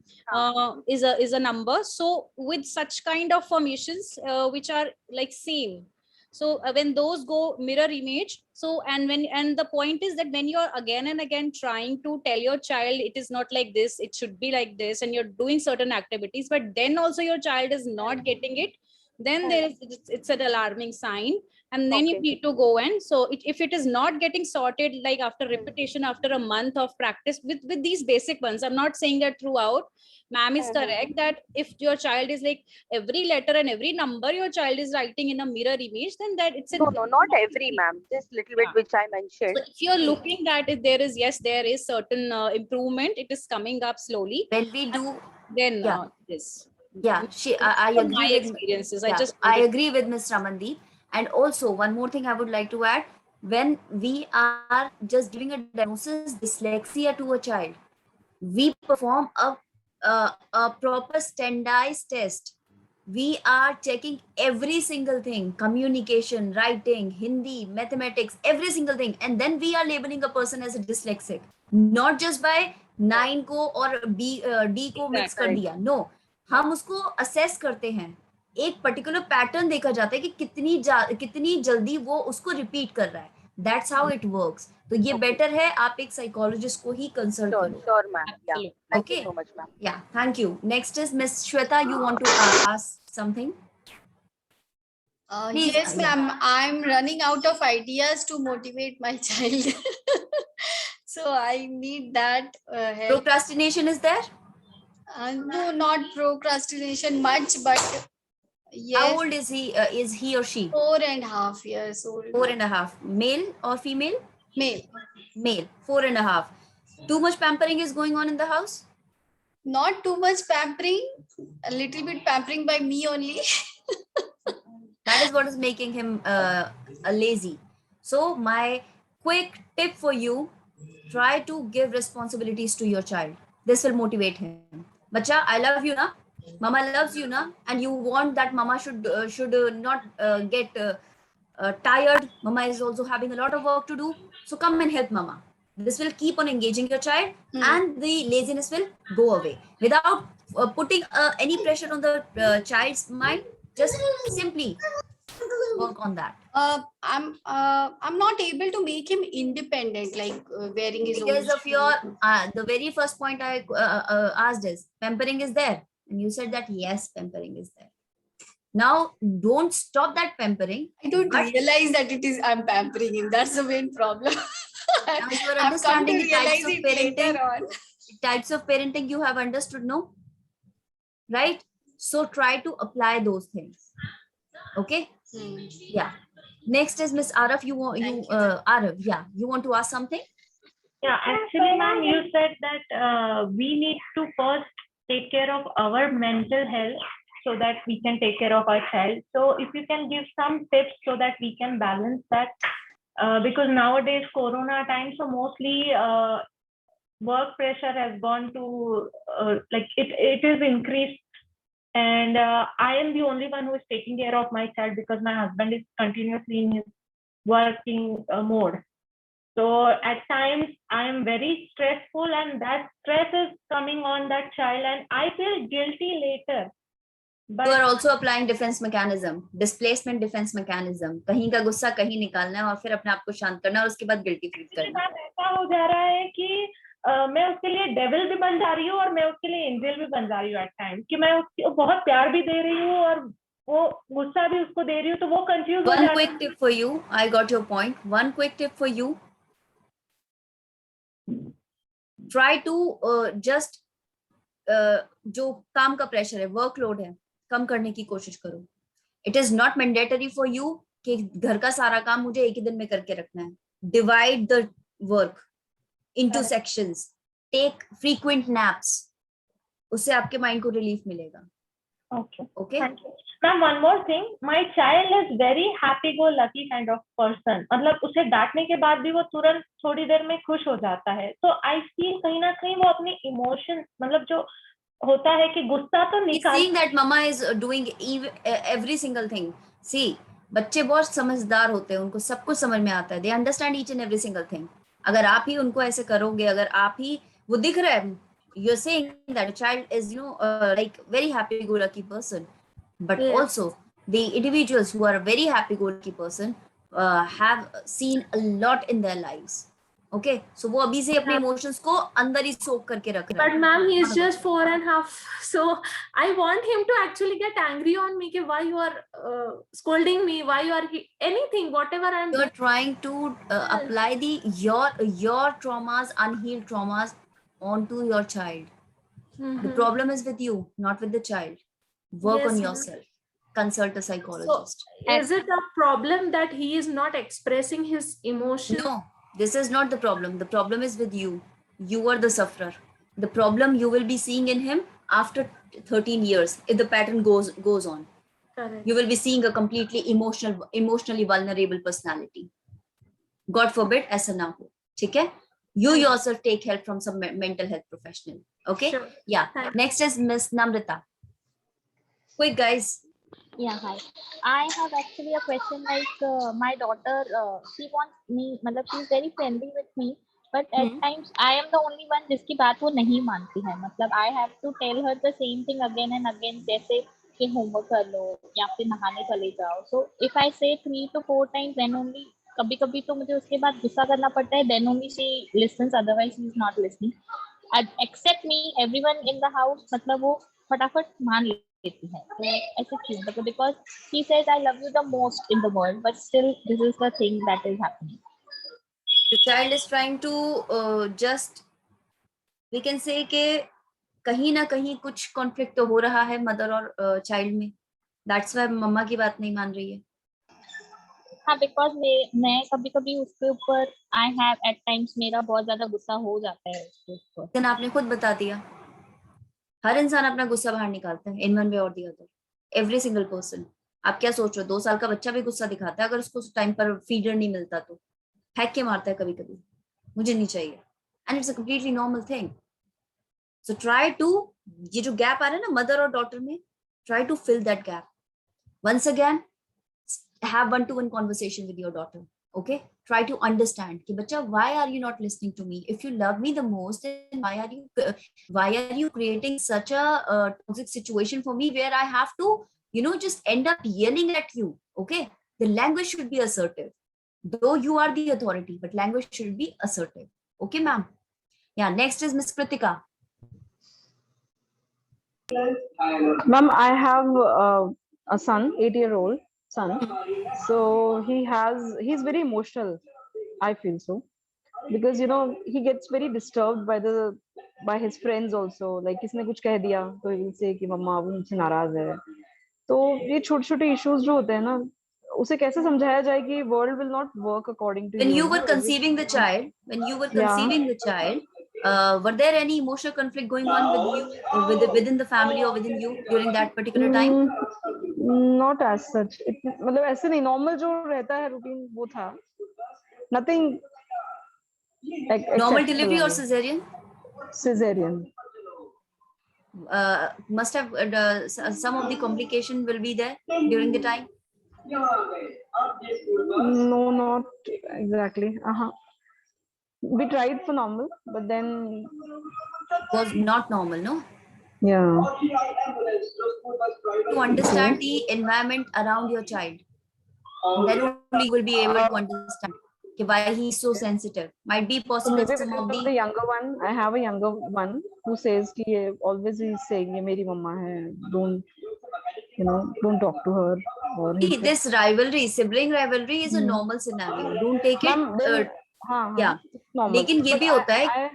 S11: is a number. So with such kind of formations which are like same, so when those go mirror image, so and the point is that when you're again and again trying to tell your child it is not like this, it should be like this, and you're doing certain activities, but then also your child is not getting it, then there is it's an alarming sign. And then you
S12: Okay.
S11: need to go, and so if it is not getting sorted, like after repetition, after a month of practice with these basic ones, I'm not saying that throughout, ma'am is correct that if your child is like every letter and every number your child is writing in a mirror image, then that it's
S12: No, not every, ma'am. Just little bit
S11: Yeah.
S12: which I mentioned.
S11: So if you're looking that if there is, yes, there is certain improvement, it is coming up slowly,
S1: when we do,
S11: then
S1: yeah.
S11: this.
S1: Yeah, I
S11: From
S1: agree
S11: my
S1: with
S11: experiences,
S1: yeah,
S11: I just
S1: I
S11: wanted-
S1: agree with Ms. Ramandeep. And also one more thing I would like to add, when we are just giving a diagnosis dyslexia to a child, we perform a proper standardized test. We are checking every single thing, communication, writing, Hindi, mathematics, every single thing. And then we are labeling a person as a dyslexic, not just by 9 को और D को mix कर दिया. No, हम उसको assess करते हैं. एक पर्टिकुलर पैटर्न देखा जाता है कि कितनी जल्दी वो उसको रिपीट कर रहा है. That's how it works. तो ये बेटर है आप एक साइकोलॉजिस्ट को ही कंसल्ट करो.
S12: Sure, ma'am. Yeah.
S11: Absolutely.
S12: Thank you
S1: Okay.
S12: so much, ma'am.
S1: Yeah, thank you. Next is Miss Shweta. You want to ask something? Please,
S13: Yes, ma'am. I'm running out of ideas to motivate my child. So I need that help.
S1: Procrastination is there?
S13: No, not procrastination much, but yes.
S1: How old is he? Is he or she?
S13: 4.5 years old.
S1: 4.5. Male or female?
S13: Male.
S1: Male. 4.5. Too much pampering is going on in the house?
S13: Not too much pampering. A little bit pampering by me only.
S1: That is what is making him a lazy. So my quick tip for you, try to give responsibilities to your child. This will motivate him. Bacha, I love you na. Mama loves you na, and you want that mama should not get tired. Mama is also having a lot of work to do. So come and help mama. This will keep on engaging your child, and the laziness will go away without putting any pressure on the child's mind. Just simply work on that.
S13: I'm not able to make him independent, like wearing his
S1: Because
S13: own
S1: of your the very first point I asked is pampering is there, and you said that yes, pampering is there. Now don't stop that pampering.
S13: I don't realize that I'm pampering him. That's the main problem.
S1: Now you are
S13: I've come to
S1: understanding the types
S13: realize
S1: of
S13: it
S1: parenting.
S13: later on.
S1: Types of parenting you have understood, no? Right? So try to apply those things. Okay. Yeah. Next is Miss Araf. Araf, yeah, you want to ask something?
S5: Yeah, actually, ma'am, you said that we need to first take care of our mental health so that we can take care of our child. So if you can give some tips so that we can balance that, because nowadays Corona time, so mostly work pressure has gone to like it is increased, and I am the only one who is taking care of my child because my husband is continuously in his working mode. So at times I am very stressful, and that stress is coming on that child, and I feel guilty later.
S1: You are also applying defense mechanism, displacement defense mechanism. कहीं का गुस्सा कहीं निकालना है और फिर अपने आप को शांत करना और उसके बाद गिल्टी फील करना।
S5: ऐसा हो जा रहा है कि मैं उसके लिए डेविल भी बन जा रही हूँ और मैं उसके लिए एंजल भी बन जा रही हूँ एट टाइम, कि मैं उसको बहुत प्यार भी दे रही हूँ और वो गुस्सा भी उसको दे रही हूँ, तो वो कंफ्यूज हो जाता है।
S1: One quick tip for you. I got your point. One quick tip for you. Try to just जो काम का प्रेशर है, वर्कलोड है, कम करने की कोशिश करो. It is not mandatory for you कि घर का सारा काम मुझे एक ही दिन में करके रखना है. Divide the work into sections. Take frequent naps. उससे आपके माइंड को रिलीफ मिलेगा.
S5: Okay. Thank you. Ma'am, one more thing. My child is very happy-go-lucky kind of person. मतलब उसे डांटने के बाद भी वो तुरंत थोड़ी देर में खुश हो जाता है. तो I feel कहीं ना कहीं वो अपने इमोशन, मतलब जो होता है कि गुस्सा तो निकाल.
S1: Seeing that mama is doing every single thing. See, बच्चे बहुत समझदार होते हैं, उनको सब कुछ समझ में आता है. They understand each and every single thing. अगर आप ही उनको ऐसे करोगे, अगर आप ही वो दिख रहा है, you're saying that a child is like very happy go lucky person, but also the individuals who are a very happy go lucky person have seen a lot in their lives. Okay, so वो अभी से अपने emotions को अंदर ही सोख करके रख रहा है.
S14: But ma'am, he is just 4.5, so I want him to actually get angry on me. Why you are scolding me? Why you are anything, whatever I'm.
S1: You're trying to apply your traumas, unhealed traumas, onto your child. The problem is with you, not with the child. Work on yourself. Consult a psychologist.
S14: So, is it a problem that he is not expressing his emotions?
S1: No, this is not the problem. The problem is with you. You are the sufferer. The problem you will be seeing in him after 13 years, if the pattern goes on.
S14: Correct.
S1: You will be seeing a completely emotionally vulnerable personality. God forbid, ऐसा ना हो. ठीक है? You yourself take help from some mental health professional. Okay?
S14: Sure.
S1: Yeah. Next is Miss Namrata. Quick, guys.
S9: Yeah, hi. I have actually a question. Like my daughter, she wants me. मतलब she's very friendly with me, but at times I am the only one जिसकी बात वो नहीं मानती है. मतलब I have to tell her the same thing again and again. जैसे कि homework कर लो या फिर नहाने चले जाओ. So if I say 3 to 4 times, then only कभी-कभी तो मुझे उसके बाद गुस्सा करना पड़ता है. Then only she listens. Otherwise she is not listening. Except me, everyone in the house, मतलब वो फटाफट मान लेती है. तो ऐसे क्यों? मतलब because he says I love you the most in the world, but still this is the thing that is happening.
S1: The child is trying to just, we can say कि कहीं ना कहीं कुछ कॉन्फ्लिक्ट तो हो रहा है मदर और चाइल्ड में. That's why मम्मा की बात नहीं मान रही है.
S9: हाँ, because मैं कभी-कभी उसके ऊपर I have at times मेरा बहुत ज्यादा गुस्सा हो जाता है उसके ऊपर.
S1: लेकिन आपने खुद बता दिया, हर इंसान अपना गुस्सा बाहर निकालता है in one way or the other. Every single person. आप क्या सोच रहे हो? 2 साल का बच्चा भी गुस्सा दिखाता है, अगर उसको टाइम पर फीडर नहीं मिलता तो फेंक के मारता है कभी-कभी. मुझे नहीं चाहिए. And it's a completely normal thing. So try to, ये जो गैप आ रहा है ना मदर और डॉटर में, try to fill that gap. Once again, have one-to-one conversation with your daughter. Okay, try to understand कि बच्चा, why are you not listening to me? If you love me the most, then why are you creating such a toxic situation for me where I have to just end up yelling at you? Okay, the language should be assertive, though you are the authority, but language should be assertive. Okay, ma'am. Yeah, next is Miss Kritika.
S15: Ma'am, I have a son, 8-year-old son. So he's very emotional, I feel so, because he gets very disturbed by his friends also. Like किसने कुछ कह दिया तो he will say कि मम्मा वो मुझसे नाराज है. तो ये छोटे छोटे इश्यूज जो होते हैं ना, उसे कैसे समझाया जाए कि world will not work according to
S1: When
S15: you
S1: you
S15: ना।
S1: were conceiving the child, were there any emotional conflict going on with you, within the family or within you during that particular time?
S15: Not as such, मतलब ऐसे नहीं, normal जो रहता है routine वो था, nothing
S1: Normal delivery or cesarean?
S15: Cesarean.
S1: Must have some of the complication will be there during the time.
S15: No, not exactly. We tried for normal, but then
S1: was not normal, no?
S15: Yeah.
S1: To understand the environment around your child, then only you will be able to understand why he is so sensitive. Might be possible
S15: Maybe
S1: some of
S15: the younger one. I have a younger one who says कि always he's saying ये मेरी मम्मा है, don't talk to her. Or
S1: See, this rivalry, sibling rivalry is a normal scenario. Don't take it. Yeah. लेकिन ये भी होता है.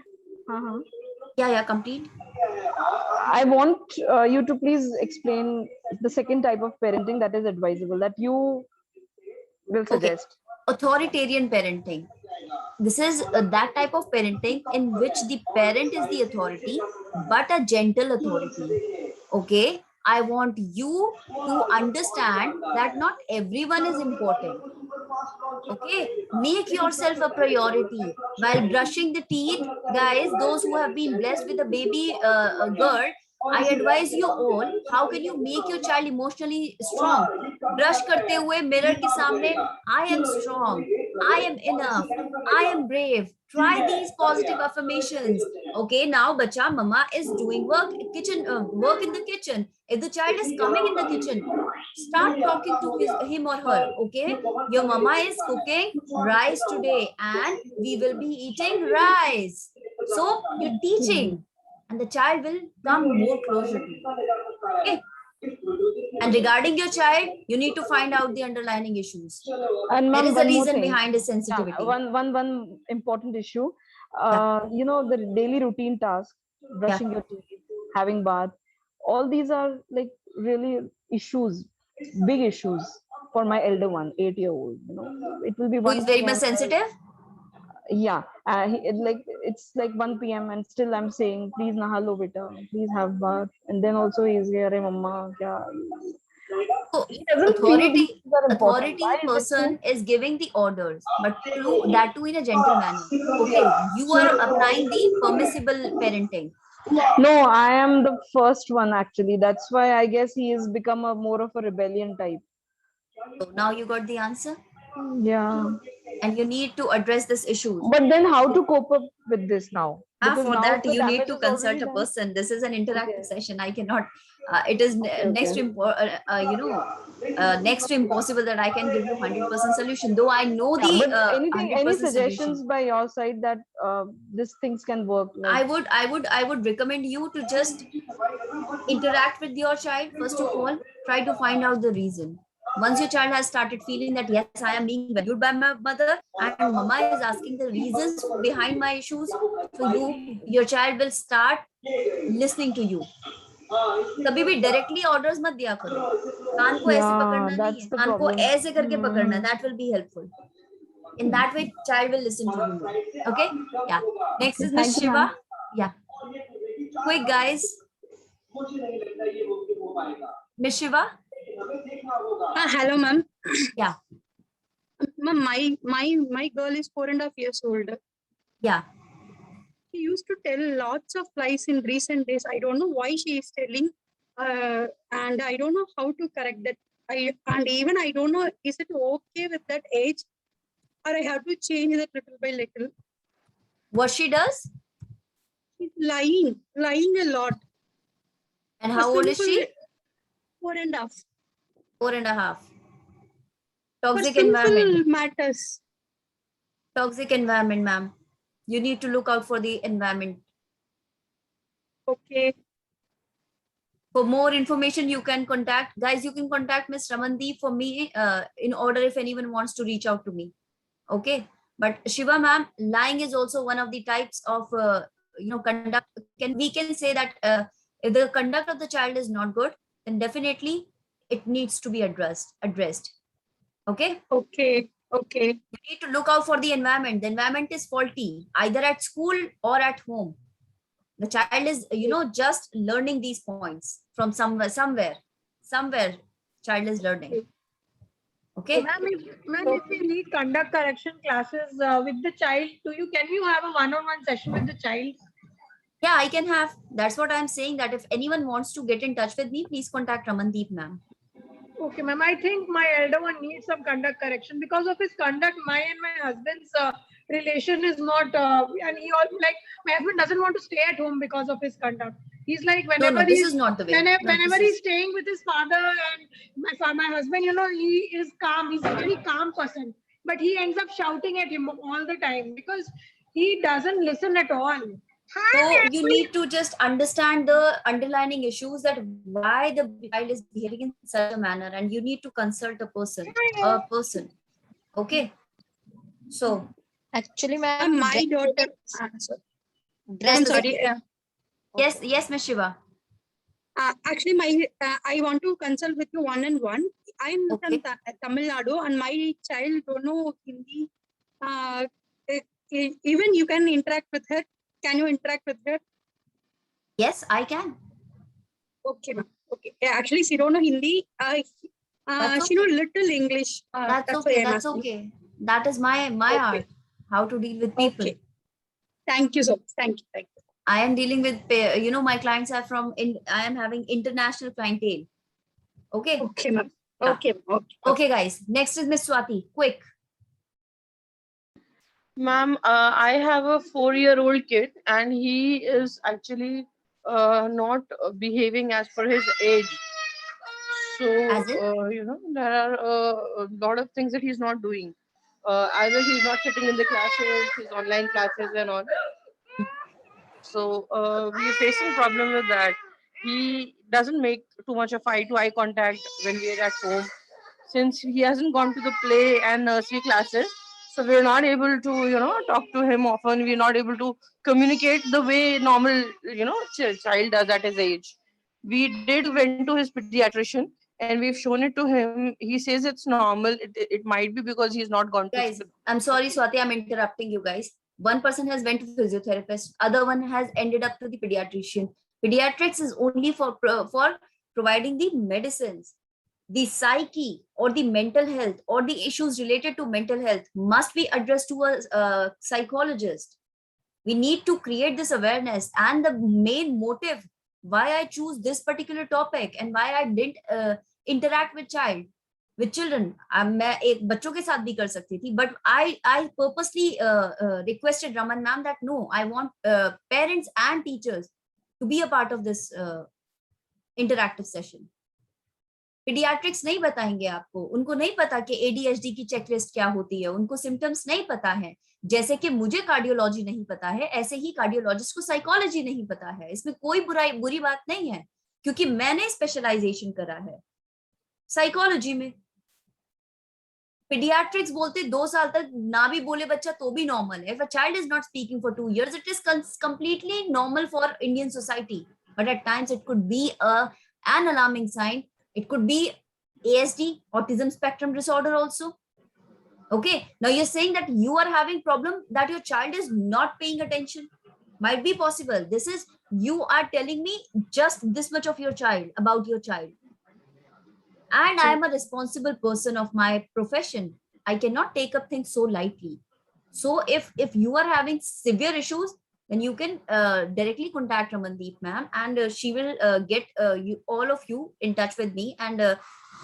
S1: Yeah, complete.
S15: I want you to please explain the second type of parenting that is advisable, that you will suggest.
S1: Okay. Authoritarian parenting. This is that type of parenting in which the parent is the authority, but a gentle authority. Okay. I want you to understand that not everyone is important. Okay. Make yourself a priority. While brushing the teeth, guys, those who have been blessed with a baby girl, I advise you all, how can you make your child emotionally strong? Brush karte hue mirror ke samne, I am strong, I am enough, I am brave. Try these positive affirmations. Okay, now bacha, mama is doing work in the kitchen. If the child is coming in the kitchen, start talking to him or her. Okay, your mama is cooking rice today and we will be eating rice. So you're teaching, and the child will come more closer to you. Okay. And regarding your child, you need to find out the underlying issues.
S15: And
S1: there is a
S15: one more
S1: reason
S15: thing.
S1: behind his sensitivity.
S15: One important issue. The daily routine task, brushing your teeth, having bath, all these are like really issues, big issues for my elder one, 8-year-old. It will be
S1: Who is very
S15: 1
S1: much sensitive?
S15: Yeah, it's like 1 p.m. and still I'm saying, please naha lo beta, please have bath, and then also he's here, "Arey mama, kya?"
S1: So
S15: He doesn't feel these things are important.
S1: authority
S15: Why is it
S1: person is giving the orders, but that too in a gentle manner. Okay, you are applying the permissible parenting.
S15: No, I am the first one actually. That's why I guess he has become more of a rebellion type.
S1: So now you got the answer.
S15: Yeah.
S1: And you need to address this issue.
S15: But then how to cope up with this now?
S1: For now that you need to consult a person. This is an interactive session. I cannot. It is next to next to impossible that I can give you 100% solution. Though I know the
S15: any suggestions
S1: solution.
S15: by your side that these things can work?
S1: Like... I would recommend you to just interact with your child. First of all, try to find out the reason. Once your child has started feeling that yes, I am being valued by my mother and mama is asking the reasons behind my issues, so your child will start listening to you. कभी भी directly orders मत दिया करो. कान को ऐसे पकड़ना नहीं है, कान को ऐसे करके पकड़ना. That will be helpful. In that way, child will listen to you more. Okay? Yeah. Next is Miss Shiva. Yeah. Quick, guys. Miss Shiva.
S16: Hello, ma'am.
S1: Yeah.
S16: Ma'am, my girl is 4.5 years old.
S1: Yeah.
S16: She used to tell lots of lies in recent days. I don't know why she is telling, and I don't know how to correct that. I don't know, is it okay with that age, or I have to change that little by little.
S1: What she does?
S16: She's lying a lot.
S1: And how old is she?
S16: 4.5.
S1: 4.5. Toxic
S16: For
S1: environment.
S16: Matters.
S1: Toxic environment, ma'am. You need to look out for the environment.
S16: Okay.
S1: For more information, you can contact, guys, you can contact Ms. Ramandeep for me in order if anyone wants to reach out to me. Okay. But Shiva, ma'am, lying is also one of the types of, conduct. We can say that if the conduct of the child is not good, then definitely it needs to be addressed. Okay.
S16: Okay.
S1: You need to look out for the environment. The environment is faulty, either at school or at home. The child is, just learning these points from somewhere child is learning. Okay.
S3: Ma'am, if we need conduct correction classes with the child, can you have a one-on-one session with the child?
S1: Yeah, I can have. That's what I'm saying, that if anyone wants to get in touch with me, please contact Ramandeep, ma'am.
S3: Okay, ma'am. I think my elder one needs some conduct correction because of his conduct. My and my husband's relation is not, and my husband doesn't want to stay at home because of his conduct. He's like, whenever
S1: this is not the way.
S3: Whenever he's staying with his father and my husband, he is calm. He's a very calm person, but he ends up shouting at him all the time because he doesn't listen at all.
S1: So you need to just understand the underlying issues, that why the child is behaving in such a manner, and you need to consult a person. Okay. So
S13: actually, ma'am,
S16: my daughter.
S13: I'm sorry.
S1: Yes, Ms. Shiva.
S16: Actually, I want to consult with you one-on-one. I'm from Tamil Nadu, and my child don't know Hindi. Even you can interact with her. Can you interact with her?
S1: Yes, I can.
S16: Okay, ma'am. Okay. Actually, she don't know Hindi. She know little English.
S1: That's okay. That's okay. That is my art. How to deal with people.
S16: Okay. Thank you so much. Thank you.
S1: I am dealing with, my clients are I am having international clientele. Okay.
S16: Okay, ma'am.
S1: Yeah.
S16: Okay,
S1: guys. Next is Miss Swati. Quick.
S17: Ma'am, I have a 4-year-old kid, and he is actually not behaving as per his age. So, there are a lot of things that he's not doing. Either he's not sitting in the classes, his online classes and all. So, we're facing problem with that. He doesn't make too much of eye-to-eye contact when we're at home. Since he hasn't gone to the play and nursery classes, so we're not able to, talk to him often. We're not able to communicate the way normal, child does at his age. We went to his pediatrician and we've shown it to him. He says it's normal. It might be because he's not gone to.
S1: Guys, I'm sorry, Swati, I'm interrupting you guys. One person has went to physiotherapist. Other one has ended up to the pediatrician. Pediatrics is only for providing the medicines. The psyche or the mental health or the issues related to mental health must be addressed to a psychologist. We need to create this awareness, and the main motive why I choose this particular topic and why I didn't interact with children. मैं एक बच्चों के साथ भी कर सकती थी, but I purposely requested Raman ma'am that no, I want parents and teachers to be a part of this interactive session. Paediatrics नहीं बताएंगे आपको, उनको नहीं पता कि ADHD की चेकलिस्ट क्या होती है, उनको सिम्टम्स नहीं पता है। जैसे कि मुझे कार्डियोलॉजी नहीं पता है, ऐसे ही कार्डियोलॉजिस्ट को साइकोलॉजी नहीं पता है। इसमें कोई बुरी बात नहीं है, क्योंकि मैंने स्पेशलाइजेशन करा है साइकोलॉजी में। पीडियाट्रिक्स बोलते 2 साल तक ना भी बोले बच्चा तो भी नॉर्मल है। If a child is not speaking for 2 years, it is completely normal for Indian society. But at times it could be an alarming sign. It could be ASD, autism spectrum disorder also. Okay, now you're saying that you are having problem that your child is not paying attention. Might be possible. This is, you are telling me just this much of your child, about your child. And I am a responsible person of my profession. I cannot take up things so lightly. So if you are having severe issues, then you can directly contact Ramandeep ma'am, and she will get all of you in touch with me, and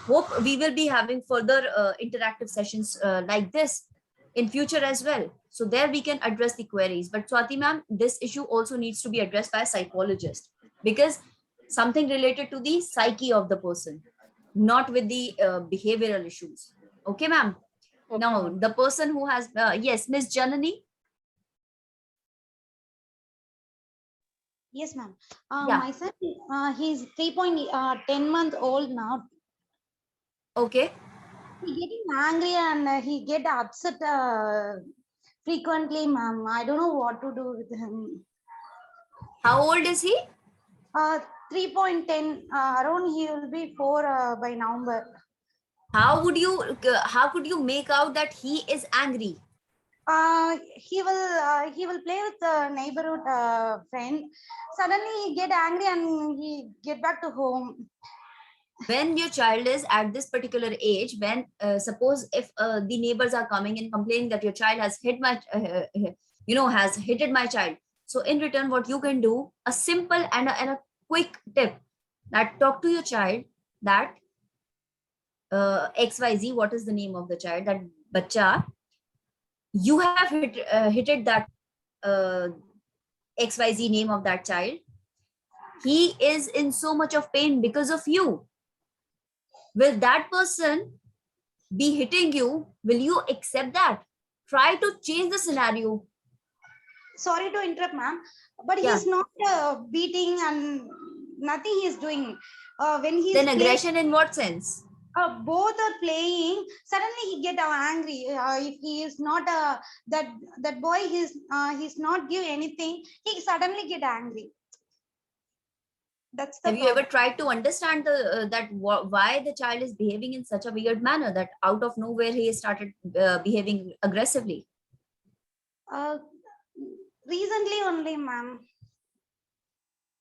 S1: hope we will be having further interactive sessions like this in future as well. So there we can address the queries. But Swati ma'am, this issue also needs to be addressed by a psychologist, because something related to the psyche of the person, not with the behavioral issues. Okay, ma'am. Okay. Now the person who has yes, Miss Janani.
S18: Yes, ma'am.
S1: Yeah.
S18: My son, he's 3.10 months old now.
S1: Okay.
S18: He getting angry and he get upset frequently, ma'am. I don't know what to do with him.
S1: How old is he?
S18: 3.10. Around he will be 4 by November.
S1: How could you make out that he is angry?
S18: He will play with the neighborhood friend. Suddenly he get angry and he get back to home.
S1: When your child is at this particular age, when suppose if the neighbors are coming and complaining that your child has hit my has hitted my child, so in return what you can do, a simple and a quick tip, that talk to your child that XYZ, what is the name of the child, that bacha, you have hitted that XYZ name of that child, he is in so much of pain because of you. Will that person be hitting you? Will you accept that? Try to change the scenario.
S18: Sorry to interrupt, ma'am, but
S1: Yeah.
S18: he's not beating and nothing he's doing. When he's
S1: Then aggression in what sense?
S18: Both are playing. Suddenly he get angry. If he is not that boy, he's not give anything. He suddenly get angry. That's the
S1: Have you ever tried to understand why the child is behaving in such a weird manner, that out of nowhere he started behaving aggressively?
S18: Recently only, ma'am.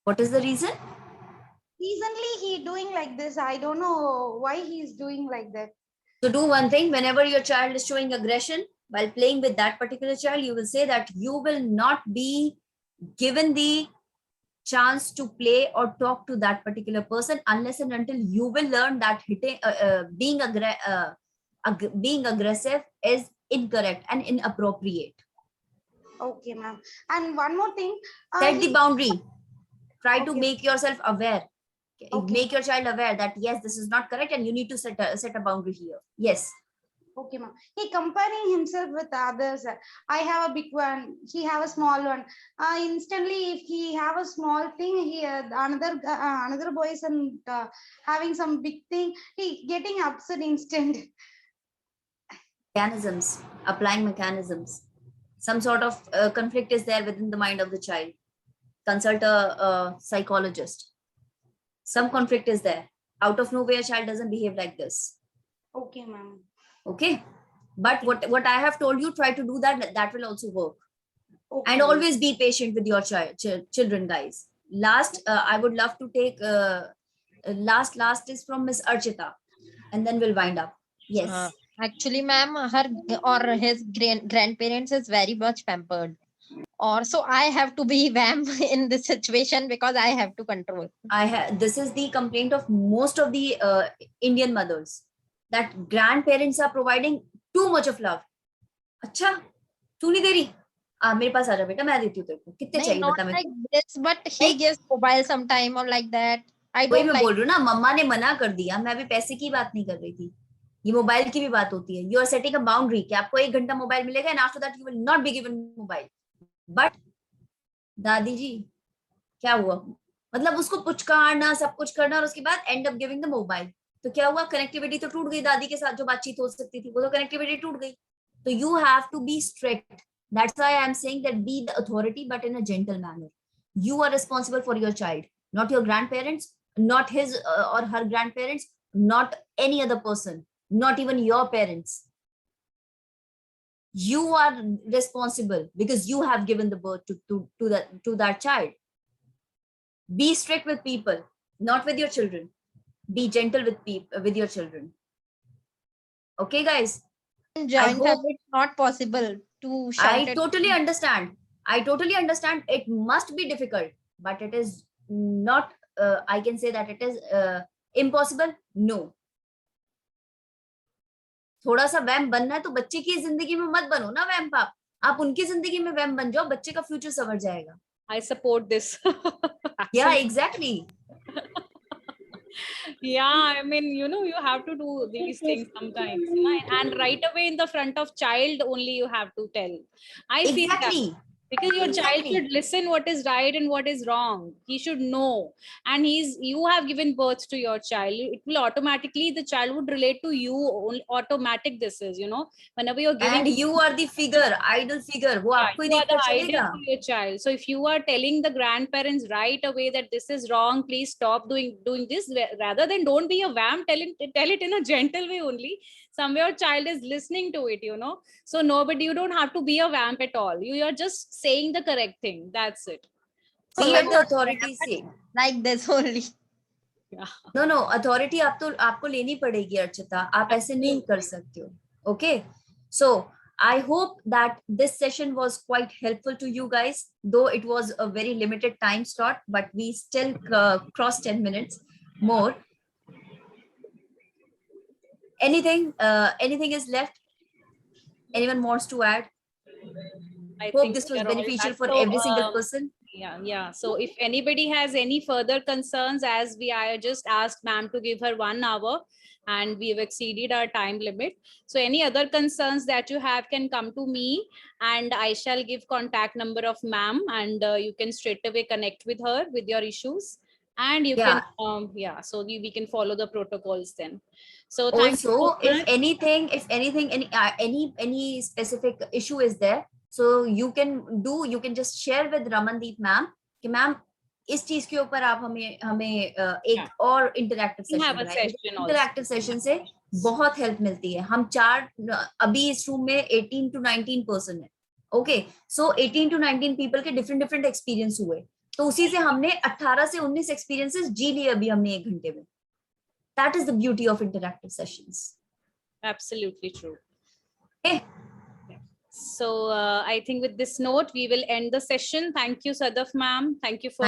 S1: What is the reason?
S18: Recently he doing like this. I don't know why he's doing like that.
S1: So do one thing, whenever your child is showing aggression while playing with that particular child, you will say that you will not be given the chance to play or talk to that particular person unless and until you will learn that being aggressive is incorrect and inappropriate.
S18: Okay, ma'am. And one more thing.
S1: Set the boundary. Try to make yourself aware. Okay. Make your child aware that yes, this is not correct and you need to set a boundary here. Yes.
S18: Okay, ma'am. He comparing himself with others. I have a big one. He have a small one. Instantly, if he have a small thing, he another boy is having some big thing. He getting upset instant.
S1: Mechanisms, applying mechanisms. Some sort of conflict is there within the mind of the child. Consult a psychologist. Some conflict is there. Out of nowhere, a child doesn't behave like this.
S18: Okay, ma'am.
S1: Okay, but what I have told you, try to do that will also work.
S18: Okay.
S1: And always be patient with your children, guys. Last, I would love to take last is from Miss Archita, and then we'll wind up. Yes.
S10: Actually, ma'am, her or his grandparents is very much pampered, or so I have to be wham in this situation because I have to control.
S1: This is the complaint of most of the Indian mothers, that grandparents are providing too much of love. अच्छा, तू नहीं दे रही? मेरे पास आ जा बेटा, मैं देती हूँ तेरे को. कितने चाहिए बता मेरे को?
S10: Like this, but he gives mobile sometime or like that. I
S1: वही
S10: don't
S1: मैं
S10: like.
S1: बोल रही हूँ ना, मम्मा ने मना कर दिया. मैं अभी पैसे की बात नहीं कर रही थी. ये मोबाइल की भी बात होती है. You are setting a boundary कि आपको 1 घंटा मोबाइल मिलेगा and after that you will not be given mobile. But दादी जी क्या हुआ? मतलब उसको पुचकारना, सब कुछ करना और उसके बाद end up giving the mobile. तो क्या हुआ? कनेक्टिविटी तो टूट गई. दादी के साथ जो बातचीत हो सकती थी वो तो कनेक्टिविटी टूट गई. तो you have to be strict. That's why I am saying that be the authority, but in a gentle manner. You are responsible for your child, not your grandparents, not his or her grandparents, not any other person, not even your parents. You are responsible because you have given the birth to that child. Be strict with people, not with your children. Be gentle with your children. Okay, guys.
S10: Joint family is not possible to shout.
S1: I totally understand. I totally understand. It must be difficult, but it is not. I can say that it is impossible. No. थोड़ा सा वैम बनना है तो बच्चे की जिंदगी में मत बनो ना वैम पाप. आप उनकी जिंदगी में वैम बन जाओ, बच्चे का फ्यूचर संवर जाएगा.
S11: I support this.
S1: Yeah, exactly.
S11: Yeah, I mean, you have to do these things sometimes, and right away in the front of child only you have to tell. I feel
S1: Exactly.
S11: Because your child
S1: Exactly.
S11: should listen what is right and what is wrong. He should know. And you have given birth to your child. It will automatically, the child would relate to you. Automatic this is, whenever you're giving.
S1: And you are the figure, idol figure. वो आपको ही
S11: You are the
S1: देखकर
S11: idol
S1: चलेगा.
S11: for your child. So if you are telling the grandparents right away that this is wrong, please stop doing this, rather than don't be a vamp, tell it in a gentle way only. Somewhere your child is listening to it, So you don't have to be a vamp at all. You are just saying the correct thing. That's it.
S1: So
S11: So
S1: let the authorities say.
S13: Like this only.
S1: No, authority आपको लेनी पड़ेगी अर्चिता. आप ऐसे नहीं कर सकते हो. Okay. So I hope that this session was quite helpful to you guys, though it was a very limited time slot, but we still crossed 10 minutes more. Anything is left? Anyone wants to add?
S11: I
S1: Hope
S11: think
S1: this was
S11: we are all
S1: beneficial
S11: done.
S1: for
S11: So,
S1: every single person.
S11: Yeah. So if anybody has any further concerns, as I just asked ma'am to give her 1 hour and we've exceeded our time limit. So any other concerns that you have can come to me, and I shall give contact number of ma'am, and you can straight away connect with her with your issues. And you can, so we can follow the protocols then. So thank you so
S1: Also, if
S11: much.
S1: anything, any specific issue is there, so you can just share with Ramandeep ma'am कि ma'am इस चीज के ऊपर आप हमें एक और interactive session बनाएं. इंटरैक्टिव सेशन से बहुत हेल्प मिलती है. हम 4 अभी इस रूम में 18 to 19 पर्सन है. ओके, सो 18 to 19 पीपल के डिफरेंट एक्सपीरियंस हुए, तो उसी से हमने 18 से 19 एक्सपीरियंसेस जी लिए अभी हमने 1 घंटे में. That is the beauty of interactive sessions.
S11: Absolutely true.
S1: Okay.
S11: So I think with this note, we will end the session. Thank you, Sadaf ma'am. Thank you for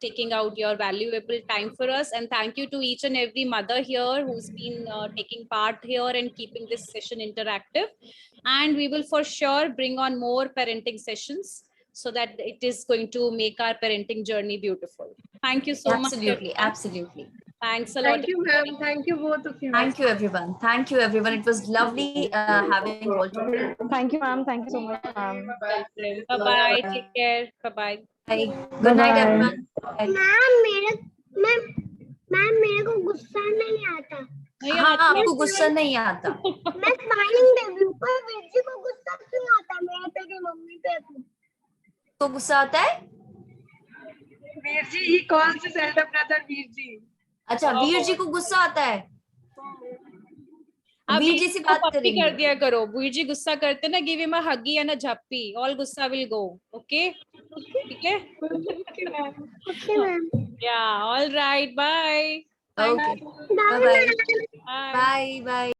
S11: taking out your valuable time for us. And thank you to each and every mother here who's been taking part here and keeping this session interactive. And we will for sure bring on more parenting sessions so that it is going to make our parenting journey beautiful. Thank you so much.
S1: Absolutely.
S11: Thanks a lot.
S14: Thank you, ma'am. Thank you both of you.
S1: Thank you, everyone. Thank you, everyone. It was lovely having you all together.
S15: Thank you, ma'am. Thank you so much, ma'am.
S11: Bye-bye. Take care. Bye-bye.
S1: Bye. Good night, everyone.
S19: Ma'am मेरे को गुस्सा नहीं आता.
S1: हाँ, आपको गुस्सा नहीं आता.
S19: मैं स्माइलिंग बेबी हूँ, पर वीरजी को गुस्सा क्यों आता मेरे पे कि मम्मी पे?
S1: तो गुस्सा आता है?
S14: Virji, he calls his elder brother Virji.
S1: अच्छा, वीर जी को गुस्सा आता है.
S11: वीर जी से बात करेंगे. कर दिया करो. वीर जी गुस्सा करते ना, give him a huggy and a झप्पी. All गुस्सा will go. Okay? ठीक है?
S19: Okay, ma'am.
S11: Yeah. All right. Bye.
S1: Okay. Bye. Bye. Bye.